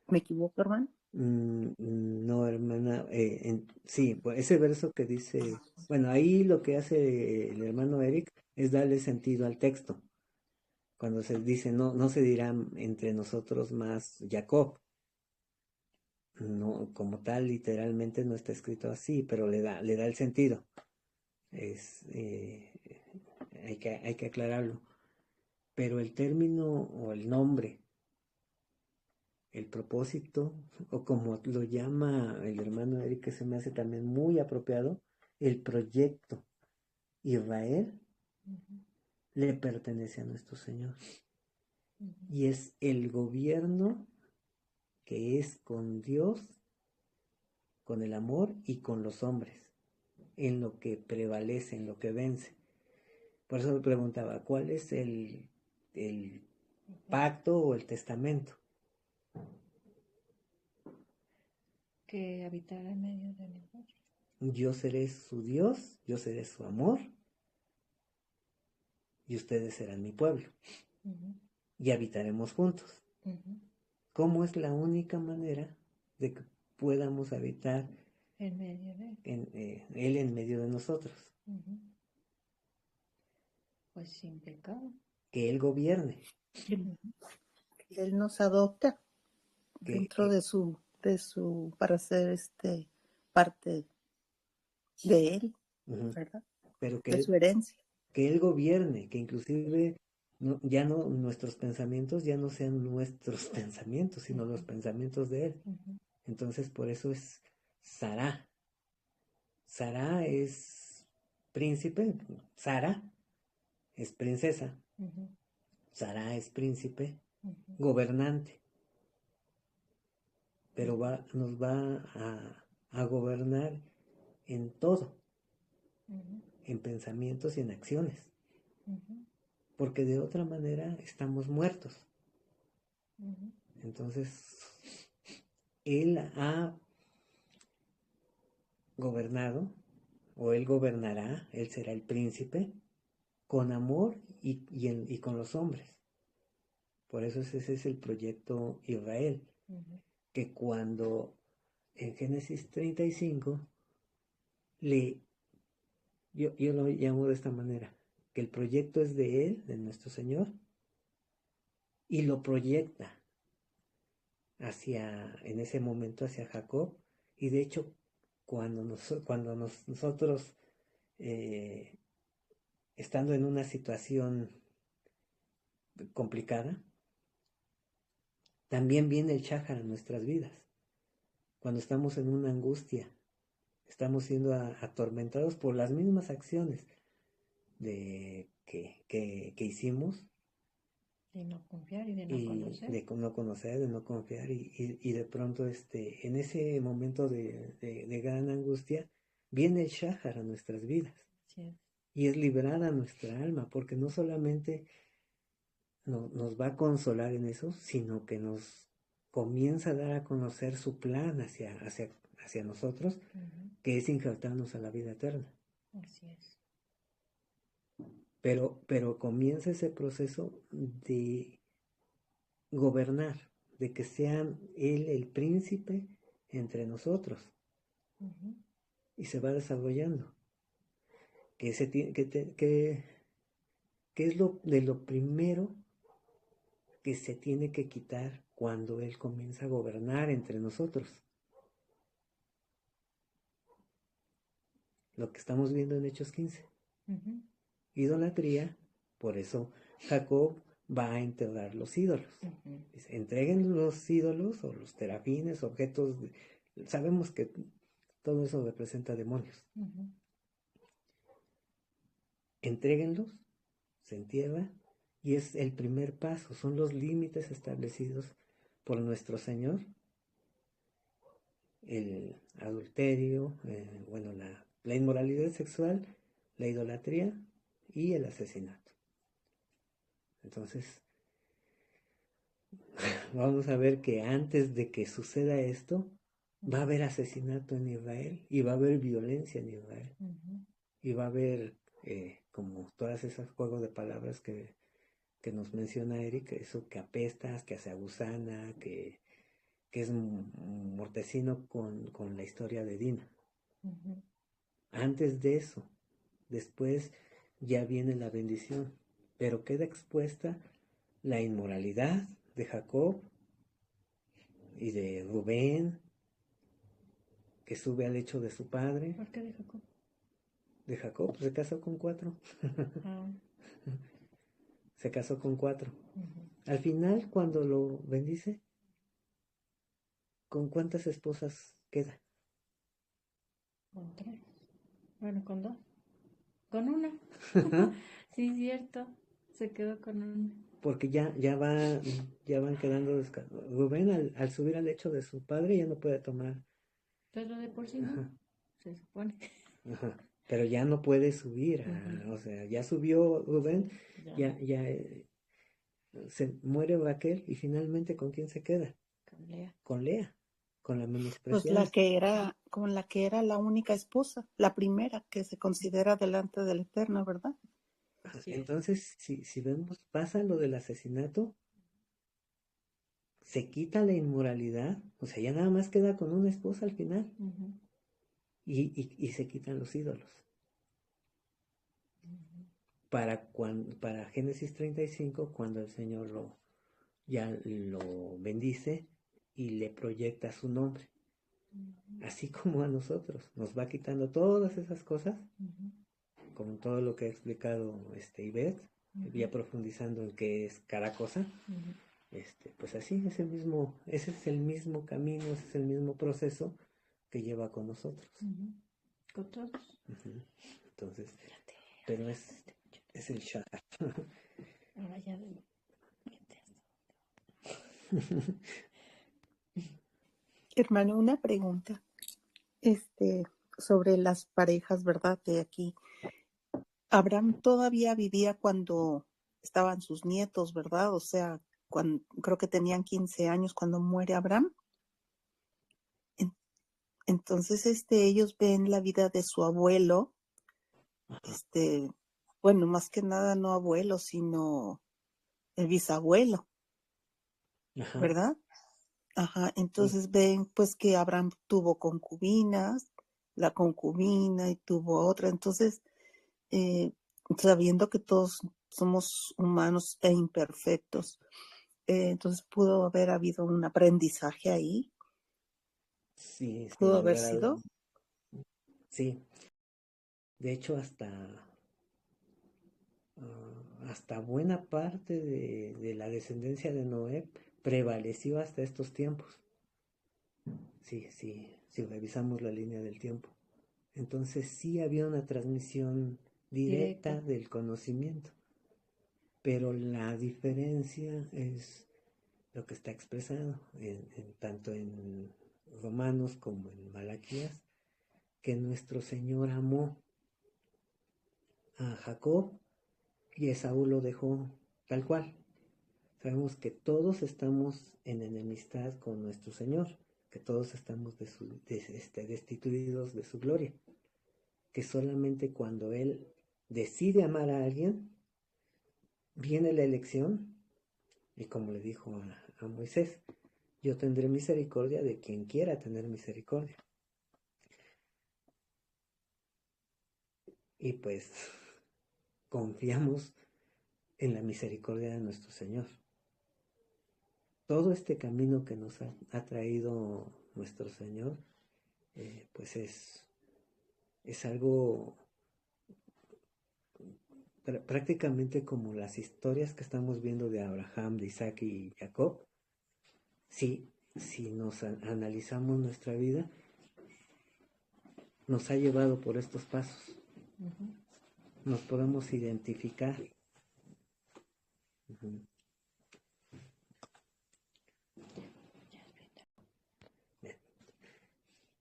¿Me equivoco, hermano? no, hermana, sí, pues ese verso que dice, bueno, ahí lo que hace el hermano Eric es darle sentido al texto. Cuando se dice, no se dirá entre nosotros más Jacob. No, como tal, literalmente no está escrito así, pero le da el sentido. Hay que aclararlo. Pero el término o el nombre, el propósito, o como lo llama el hermano Eric, que se me hace también muy apropiado, el proyecto Israel le pertenece a nuestro Señor. Y es el gobierno que es con Dios, con el amor y con los hombres, en lo que prevalece, en lo que vence. Por eso me preguntaba, ¿cuál es el pacto o el testamento? Que habitará en medio de nosotros. Yo seré su Dios, yo seré su amor, y ustedes serán mi pueblo. Y habitaremos juntos. ¿Cómo es la única manera de que podamos habitar En medio de Él en medio de nosotros? Pues sin pecado. Que Él gobierne. Él nos adopta Que, dentro de su para ser parte de él, ¿verdad? Pero de su herencia. Que Él gobierne, que inclusive ya no nuestros pensamientos ya no sean nuestros pensamientos, sino los pensamientos de Él. Entonces por eso es Sará. Sará es príncipe, Sara es princesa, Sará es príncipe gobernante, pero nos va a gobernar en todo, en pensamientos y en acciones, porque de otra manera estamos muertos. Entonces, Él ha gobernado, o Él gobernará, Él será el príncipe, con amor y con los hombres. Por eso ese es el proyecto Israel, que cuando en Génesis 35, yo lo llamo de esta manera, que el proyecto es de Él, de nuestro Señor, y lo proyecta en ese momento hacia Jacob, y de hecho cuando nosotros estando en una situación complicada, también viene el Shahar a nuestras vidas. Cuando estamos en una angustia, estamos siendo atormentados por las mismas acciones que hicimos. De no confiar y de no conocer. De no conocer, de no confiar, y de pronto en ese momento de gran angustia, viene el Shahar a nuestras vidas. Sí. Y es liberar a nuestra alma, porque no solamente nos va a consolar en eso, sino que nos comienza a dar a conocer su plan hacia nosotros, que es injertarnos a la vida eterna. Así es. Pero comienza ese proceso de gobernar, de que sea Él el príncipe entre nosotros, y se va desarrollando. Que es lo primero que se tiene que quitar cuando Él comienza a gobernar entre nosotros. Lo que estamos viendo en Hechos 15. Idolatría, por eso Jacob va a enterrar los ídolos. Dice, entreguen los ídolos o los terafines, objetos. Sabemos que todo eso representa demonios. Entréguenlos, se entierra, y es el primer paso, son los límites establecidos por nuestro Señor. El adulterio, la inmoralidad sexual, la idolatría y el asesinato. Entonces, vamos a ver que antes de que suceda esto, va a haber asesinato en Israel, y va a haber violencia en Israel, y va a haber como todas esas juegos de palabras que nos menciona Eric, eso que apestas, que hace a gusana, que es mortecino con la historia de Dina. Antes de eso, después ya viene la bendición, pero queda expuesta la inmoralidad de Jacob y de Rubén, que sube al lecho de su padre. ¿Por qué de Jacob? De Jacob, se casó con 4. Se casó con 4. Al final, cuando lo bendice, ¿con cuántas esposas queda? Con 3. Bueno, con 2. Con una. Sí, cierto. Se quedó con una. Porque ya van quedando Rubén al subir al lecho de su padre ya no puede tomar. Pero de por sí no. Se supone. Pero ya no puede subir. O sea, ya subió Rubén, ya se muere Raquel, y finalmente ¿con quién se queda? Con Lea. Con Lea, con la Pues menospreciada. con la que era la única esposa, la primera que se considera delante del Eterno, ¿verdad? Entonces, si vemos, pasa lo del asesinato, se quita la inmoralidad, o sea, ya nada más queda con una esposa al final, y se quitan los ídolos. Para Génesis 35, cuando el Señor ya lo bendice y le proyecta su nombre. Así como a nosotros, nos va quitando todas esas cosas, como todo lo que ha explicado Ivette, ya profundizando en qué es cada cosa. Pues así, ese es el mismo camino, ese es el mismo proceso que lleva con nosotros. Con todos. Entonces, pero es el Shahar. Ahora ya Hermano, una pregunta, sobre las parejas, ¿verdad? De aquí. Abraham todavía vivía cuando estaban sus nietos, ¿verdad? O sea, creo que tenían 15 años cuando muere Abraham. Entonces, ellos ven la vida de su abuelo, bueno, más que nada no abuelo, sino el bisabuelo, Ajá, ¿verdad? Ajá, sí, entonces ven pues que Abraham tuvo concubinas, la concubina y tuvo otra, entonces eh, sabiendo que todos somos humanos e imperfectos, entonces pudo haber habido un aprendizaje ahí, sí, sin pudo haber lugar a dudas. sido. Sí, de hecho hasta buena parte de la descendencia de Noé prevaleció hasta estos tiempos. Sí, sí, si revisamos la línea del tiempo. Entonces sí había una transmisión Directa. directa del conocimiento, pero la diferencia es lo que está expresado tanto en Romanos como en Malaquías, que nuestro Señor amó a Jacob y Esaú lo dejó tal cual. Sabemos que todos estamos en enemistad con nuestro Señor, que todos estamos destituidos de su gloria, que solamente cuando Él decide amar a alguien, viene la elección, y como le dijo a Moisés, yo tendré misericordia de quien quiera tener misericordia. Y pues confiamos en la misericordia de nuestro Señor. Todo este camino que nos ha traído nuestro Señor, pues es algo prácticamente como las historias que estamos viendo de Abraham, de Isaac y Jacob. Sí, si nos analizamos nuestra vida, nos ha llevado por estos pasos. Nos podemos identificar.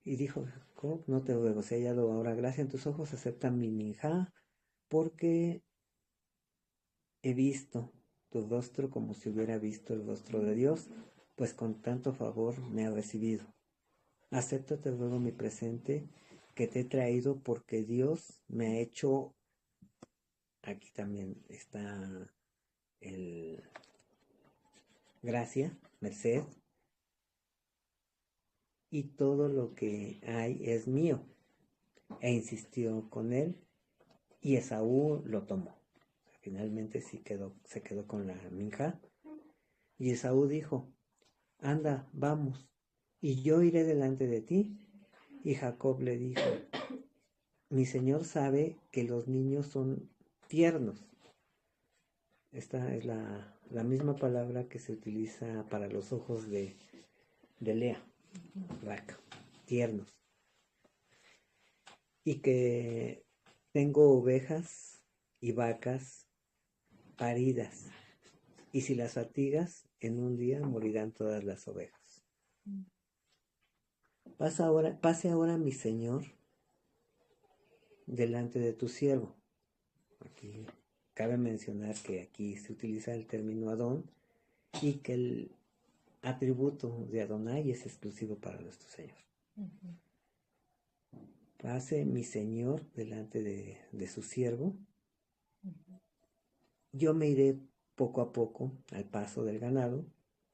Y dijo Jacob, no te ruego, si hay hallado ahora gracia en tus ojos, acepta mi minjá, porque he visto tu rostro como si hubiera visto el rostro de Dios, pues con tanto favor me ha recibido. Acepta, te ruego, mi presente que te he traído, porque Dios me ha hecho, aquí también está el gracia, merced, y todo lo que hay es mío. E insistió con él, y Esaú lo tomó. Finalmente sí se quedó con la minja. Y Esaú dijo, anda, vamos, y yo iré delante de ti. Y Jacob le dijo, mi señor sabe que los niños son tiernos. Esta es la misma palabra que se utiliza para los ojos de Lea, Raca, tiernos. Y que tengo ovejas y vacas paridas, y si las fatigas, en un día morirán todas las ovejas. Pase ahora mi señor delante de tu siervo. Aquí cabe mencionar que aquí se utiliza el término Adón y que el atributo de Adonai es exclusivo para nuestro Señor. Pase mi Señor delante de su siervo. Yo me iré poco a poco al paso del ganado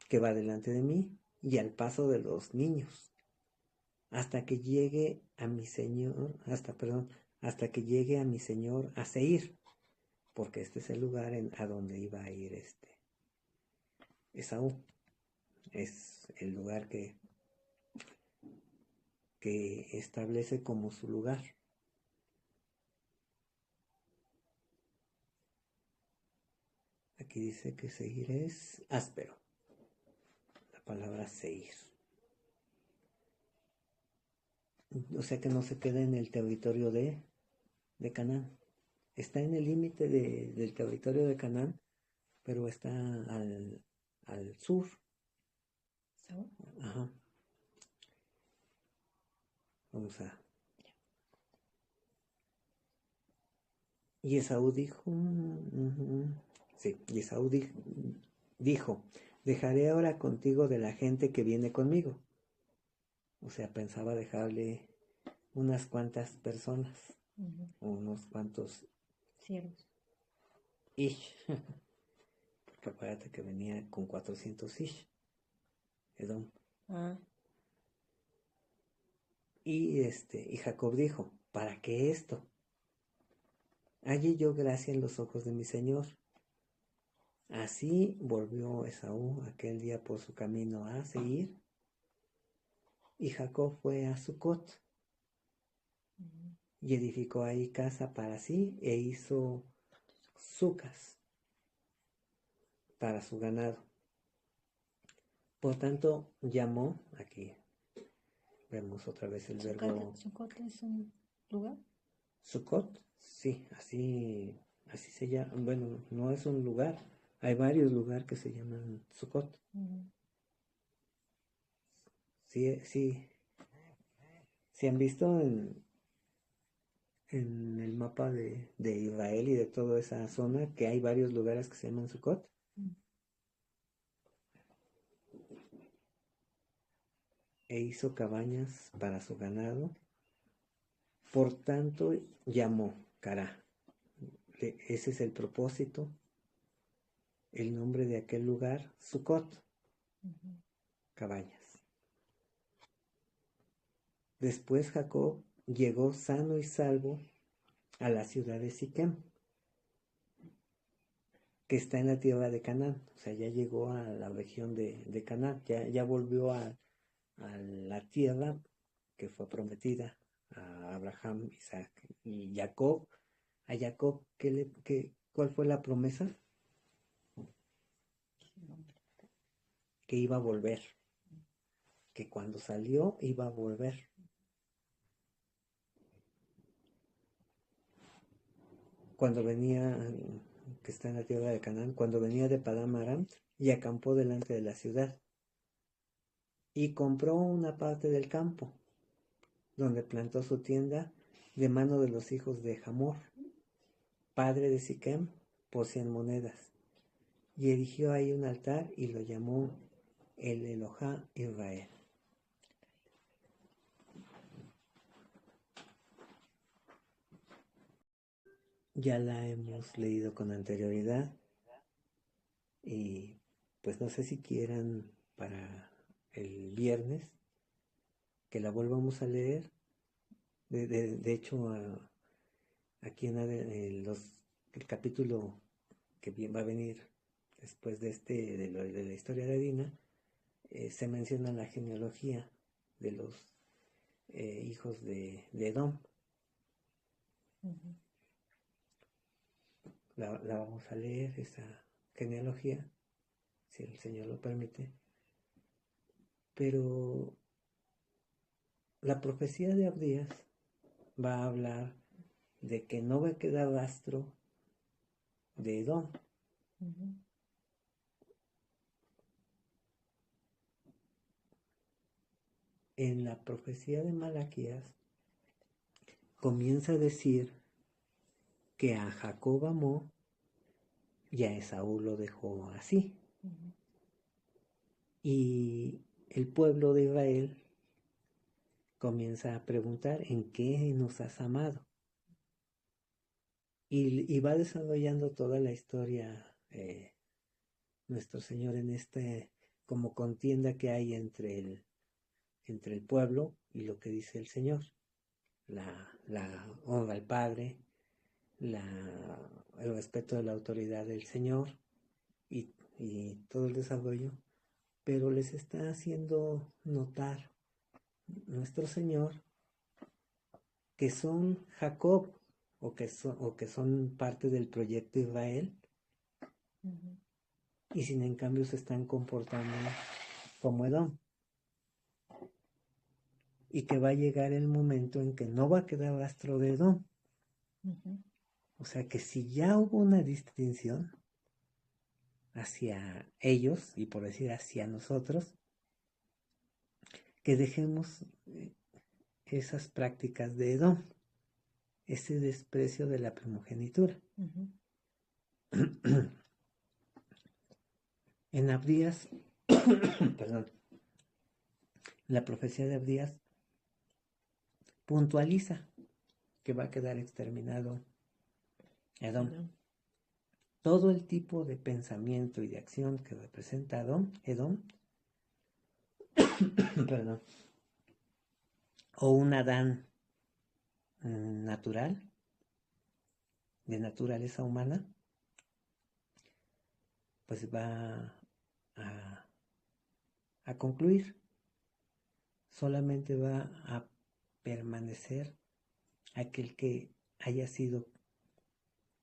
que va delante de mí y al paso de los niños, hasta que llegue a mi Señor, hasta que llegue a mi Señor a Seir, porque este es el lugar a donde iba a ir Esaú. Es el lugar que establece como su lugar. Aquí dice que Seir es áspero. La palabra Seir. O sea que no se queda en el territorio de Canaán. Está en el límite del territorio de Canaán, pero está al sur. Esaú. Ajá. Vamos a... Y Esaú dijo... Sí, y Esaú dijo, dejaré ahora contigo de la gente que viene conmigo. O sea, pensaba dejarle unas cuantas personas, unos cuantos Siervos. ish, porque acuérdate que venía con 400 ish, Edom. Ah, Y Jacob dijo, ¿para qué esto? Hallé yo gracia en los ojos de mi señor. Así volvió Esaú aquel día por su camino a Seir, y Jacob fue a Sucot, y edificó ahí casa para sí, e hizo sucas para su ganado. Por tanto, llamó, aquí vemos otra vez el verbo Sucot es un lugar. Sucot, sí, así se llama. Bueno, no es un lugar, hay varios lugares que se llaman Sucot. Sí, sí han visto en el mapa de Israel y de toda esa zona que hay varios lugares que se llaman Sucot. E hizo cabañas para su ganado. Por tanto, llamó Cará. Ese es el propósito, el nombre de aquel lugar, Sucot, cabañas. Después Jacob llegó sano y salvo a la ciudad de Siquem, que está en la tierra de Canaán. O sea, ya llegó a la región de Canaán, ya volvió a la tierra que fue prometida a Abraham, Isaac y Jacob. A Jacob, ¿cuál fue la promesa? Que iba a volver, que cuando salió iba a volver. Cuando venía, que está en la tierra de Canaán, cuando venía de Padán Aram y acampó delante de la ciudad. Y compró una parte del campo, donde plantó su tienda de mano de los hijos de Hamor, padre de Siquem, por 100 monedas. Y erigió ahí un altar y lo llamó el Elohá Israel. Ya la hemos leído con anterioridad y pues no sé si quieran para el viernes que la volvamos a leer. De hecho, aquí en el capítulo que bien va a venir después de la historia de Dina, se menciona la genealogía de los hijos de Edom. La vamos a leer, esa genealogía, si el Señor lo permite. Pero la profecía de Abdías va a hablar de que no va a quedar rastro de Edom. En la profecía de Malaquías comienza a decir que a Jacob amó y a Esaú lo dejó así. Y el pueblo de Israel comienza a preguntar ¿en qué nos has amado? Y va desarrollando toda la historia nuestro Señor en como contienda que hay entre el pueblo y lo que dice el Señor. La honra al Padre, el respeto de la autoridad del Señor y todo el desarrollo, pero les está haciendo notar nuestro Señor que son Jacob o que son parte del proyecto Israel y sin en cambio se están comportando como Edom. Y que va a llegar el momento en que no va a quedar rastro de Edom. O sea que si ya hubo una distinción hacia ellos, y por decir hacia nosotros, que dejemos esas prácticas de Edom, ese desprecio de la primogenitura. En Abdías, perdón, la profecía de Abdías puntualiza que va a quedar exterminado Edom. Todo el tipo de pensamiento y de acción que representa Edom, perdón, o un Adán natural, de naturaleza humana, pues va a concluir. Solamente va a permanecer aquel que haya sido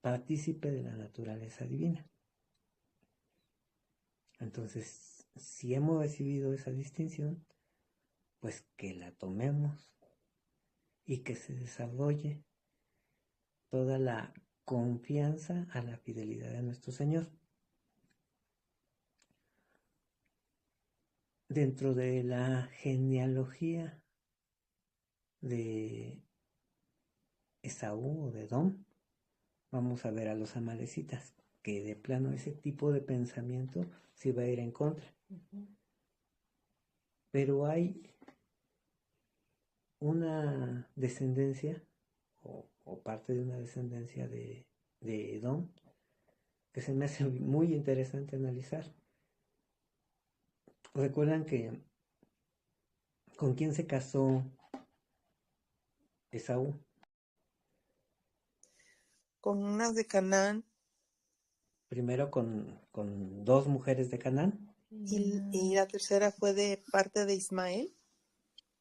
partícipe de la naturaleza divina. Entonces, si hemos recibido esa distinción, pues que la tomemos y que se desarrolle toda la confianza a la fidelidad de nuestro Señor. Dentro de la genealogía de Esaú o de Edom, vamos a ver a los amalecitas, que de plano ese tipo de pensamiento sí va a ir en contra. Pero hay una descendencia, o parte de una descendencia de Edom, que se me hace muy interesante analizar. ¿Recuerdan que con quién se casó Esaú? Con unas de Canaán Primero con dos mujeres de Canaán. y la tercera fue de parte de Ismael.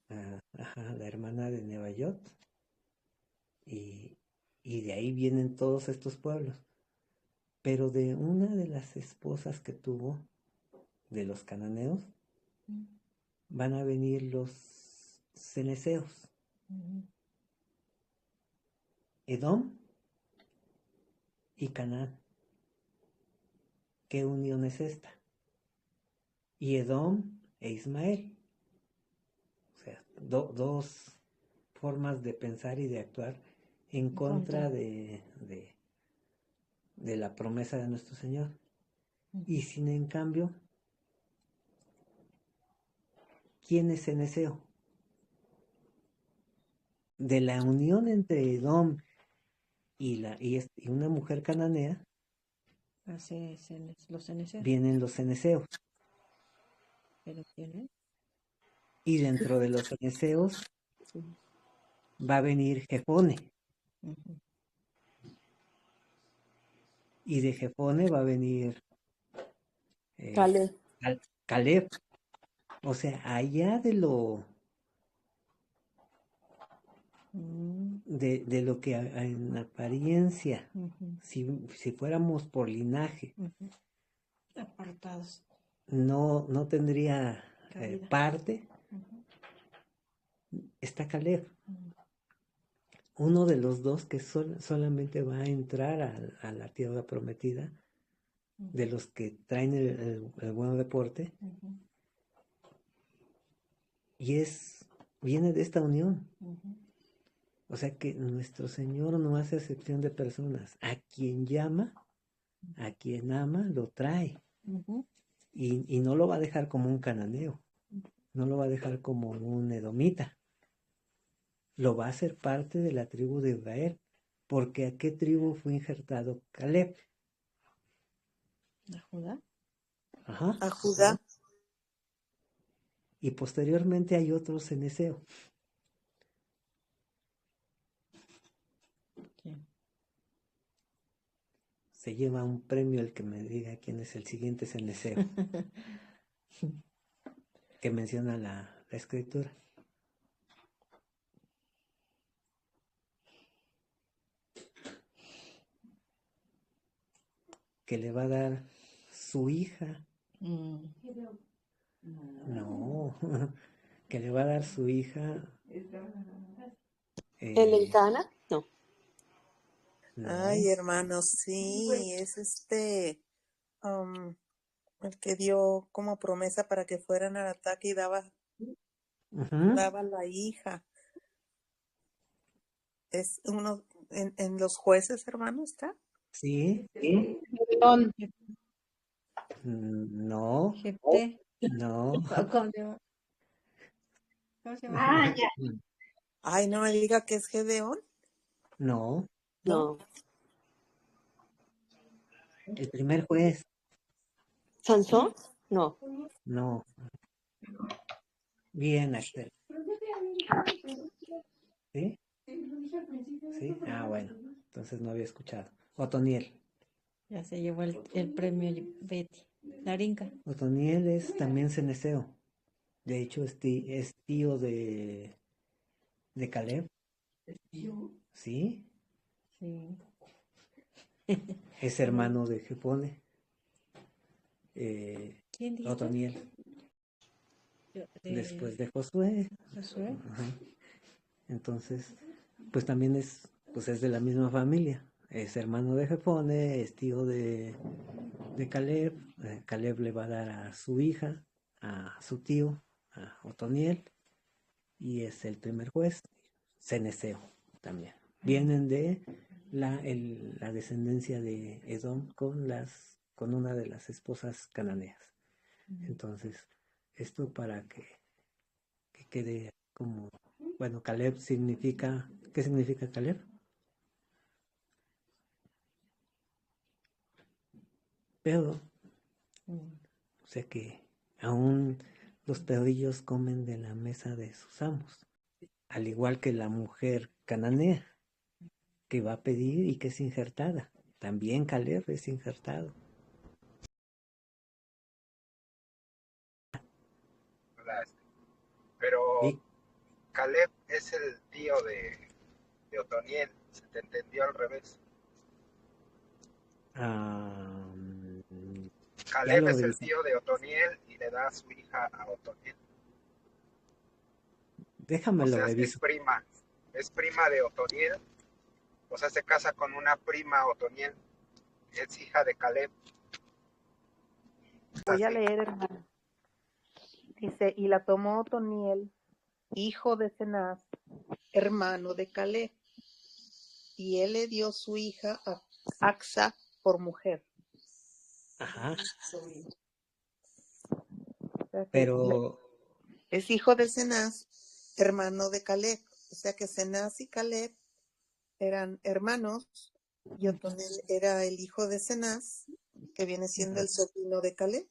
La hermana de Nebaiot. Y de ahí vienen todos estos pueblos. Pero de una de las esposas que tuvo, de los cananeos, van a venir los ceneseos. Edom y Canaán. ¿Qué unión es esta? Y Edom e Ismael. O sea, dos formas de pensar y de actuar en contra de la promesa de nuestro Señor. Y sin en cambio, ¿quién es ceneseo? De la unión entre Edom y una mujer cananea, los ceneseos. vienen los ceneseos. ¿Pero quién es? Y dentro de los ceneseos va a venir Jefone. Y de Jefone va a venir Caleb. O sea, allá de lo que en apariencia, si fuéramos por linaje, apartados, no tendría parte, está Caleb. Uno de los dos que solamente va a entrar a la tierra prometida, de los que traen el buen reporte, y viene de esta unión. O sea que nuestro Señor no hace excepción de personas. A quien llama, a quien ama, lo trae. Y no lo va a dejar como un cananeo, no lo va a dejar como un edomita. Lo va a hacer parte de la tribu de Israel. Porque ¿a qué tribu fue injertado Caleb? ¿A Judá? Ajá. A Judá. Y posteriormente hay otro ceneseo. ¿Quién? Se lleva un premio el que me diga quién es el siguiente ceneseo que menciona la escritura. Que le va a dar su hija. No, que le va a dar su hija. ¿El Elcana? No. Ay, hermanos, sí, es el que dio como promesa para que fueran al ataque y daba Ujú. daba la hija. Es uno en los jueces, hermano, ¿está? Sí, Gedeón. no, GT. no, ¿Cómo se llama? ¿Cómo se llama? Ah, ya. Ay, no me diga que es Gedeón, no. ¿no? No. El primer juez, ¿Sansón? No. no. Bien, Axel. ¿Sí? Sí. Ah, bueno. Entonces no había escuchado. Otoniel. Ya se llevó el premio Betty. Darinka. Otoniel es también ceneceo. De hecho, es tío de Caleb. Sí. Sí. Es hermano de Jepone. ¿Quién dijiste? Otoniel. Después De de Josué. Josué. Ajá. Entonces, pues también pues es de la misma familia. Es hermano de Jefone, es tío de Caleb. Caleb le va a dar a su hija, a su tío, a Otoniel, y es el primer juez, Ceneseo también. Vienen de la descendencia de Edom con una de las esposas cananeas. Entonces, esto para que quede como, bueno, Caleb significa, ¿qué significa Caleb? Pedo. O sea que aún los pedillos comen de la mesa de sus amos, al igual que la mujer cananea que va a pedir y que es injertada. También Caleb es injertado. Pero Y Caleb es el tío de Otoniel, se te entendió al revés. ah, ya Caleb lo es el revisé. tío de Otoniel y le da a su hija a Otoniel. Déjame O lo sea, reviso. es prima de Otoniel, o sea, se casa con una prima Otoniel, es hija de Caleb. Voy a Así, leer, hermano. Dice, y la tomó Otoniel, hijo de Cenaz, hermano de Caleb, y él le dio su hija a Axa por mujer. Ajá. O sea que Pero, es hijo de Cenaz, hermano de Caleb. O sea que Cenaz y Caleb eran hermanos y Otoniel era el hijo de Cenaz, que viene siendo el sobrino de Caleb.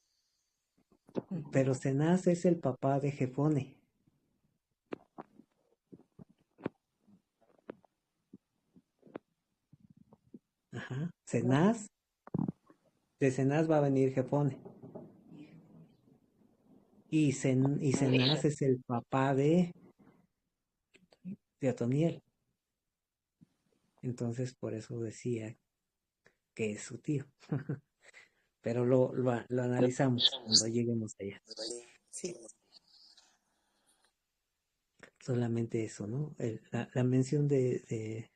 pero Cenaz es el papá de Jefone. Ajá. De Cenaz va a venir Jefone. Y Cenaz es el papá de Otoniel. Entonces, por eso decía que es su tío. Pero lo analizamos cuando lleguemos allá. Sí. Solamente eso, ¿no? La mención de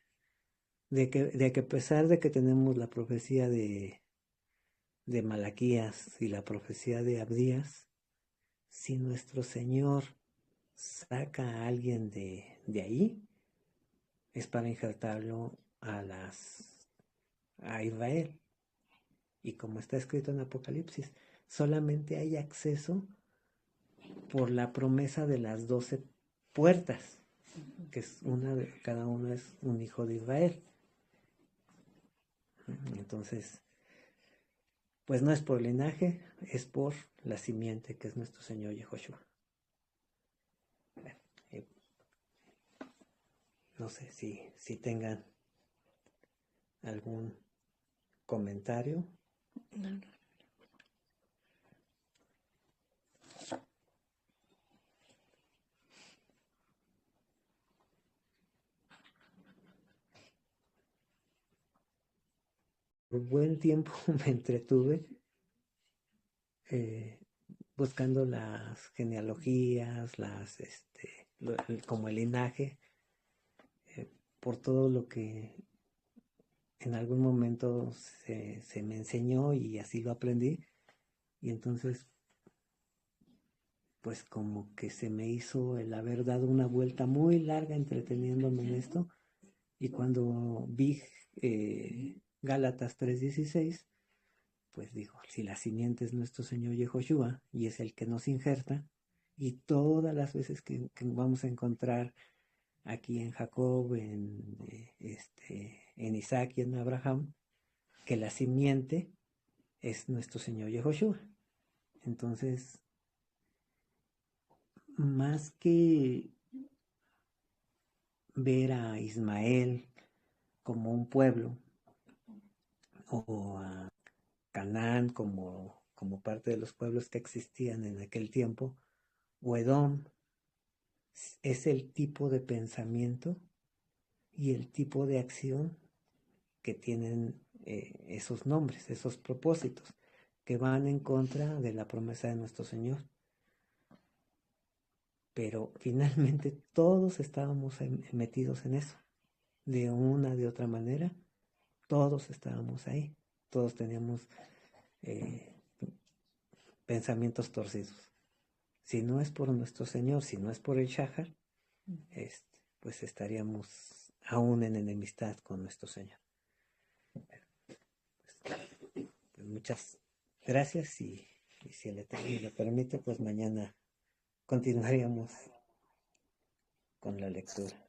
que a pesar de que tenemos la profecía de Malaquías y la profecía de Abdías, si nuestro Señor saca a alguien de ahí, es para injertarlo a Israel. Y como está escrito en Apocalipsis, solamente hay acceso por la promesa de las 12 puertas, que es cada uno es un hijo de Israel. Entonces, pues no es por linaje, es por la simiente que es nuestro Señor Yehoshua. Eh, no sé si tengan algún comentario. No, no. Por buen tiempo me entretuve eh, buscando las genealogías, como el linaje, por todo lo que en algún momento se me enseñó y así lo aprendí. Y entonces, pues como que se me hizo el haber dado una vuelta muy larga entreteniéndome en esto. Y cuando vi Gálatas 3:16, pues digo, si la simiente es nuestro Señor Yehoshua y es el que nos injerta, y todas las veces que vamos a encontrar aquí en Jacob, en Isaac y en Abraham, que la simiente es nuestro Señor Yehoshua. Entonces, más que ver a Ismael como un pueblo o a Canaán como parte de los pueblos que existían en aquel tiempo, o Edom, es el tipo de pensamiento y el tipo de acción que tienen esos nombres, esos propósitos, que van en contra de la promesa de nuestro Señor. Pero finalmente todos estábamos metidos en eso, de una, de otra manera, todos estábamos ahí, todos teníamos pensamientos torcidos. Si no es por nuestro Señor, si no es por el Shahar, pues estaríamos aún en enemistad con nuestro Señor. Pues muchas gracias y si el Eterno lo permite, pues mañana continuaríamos con la lectura.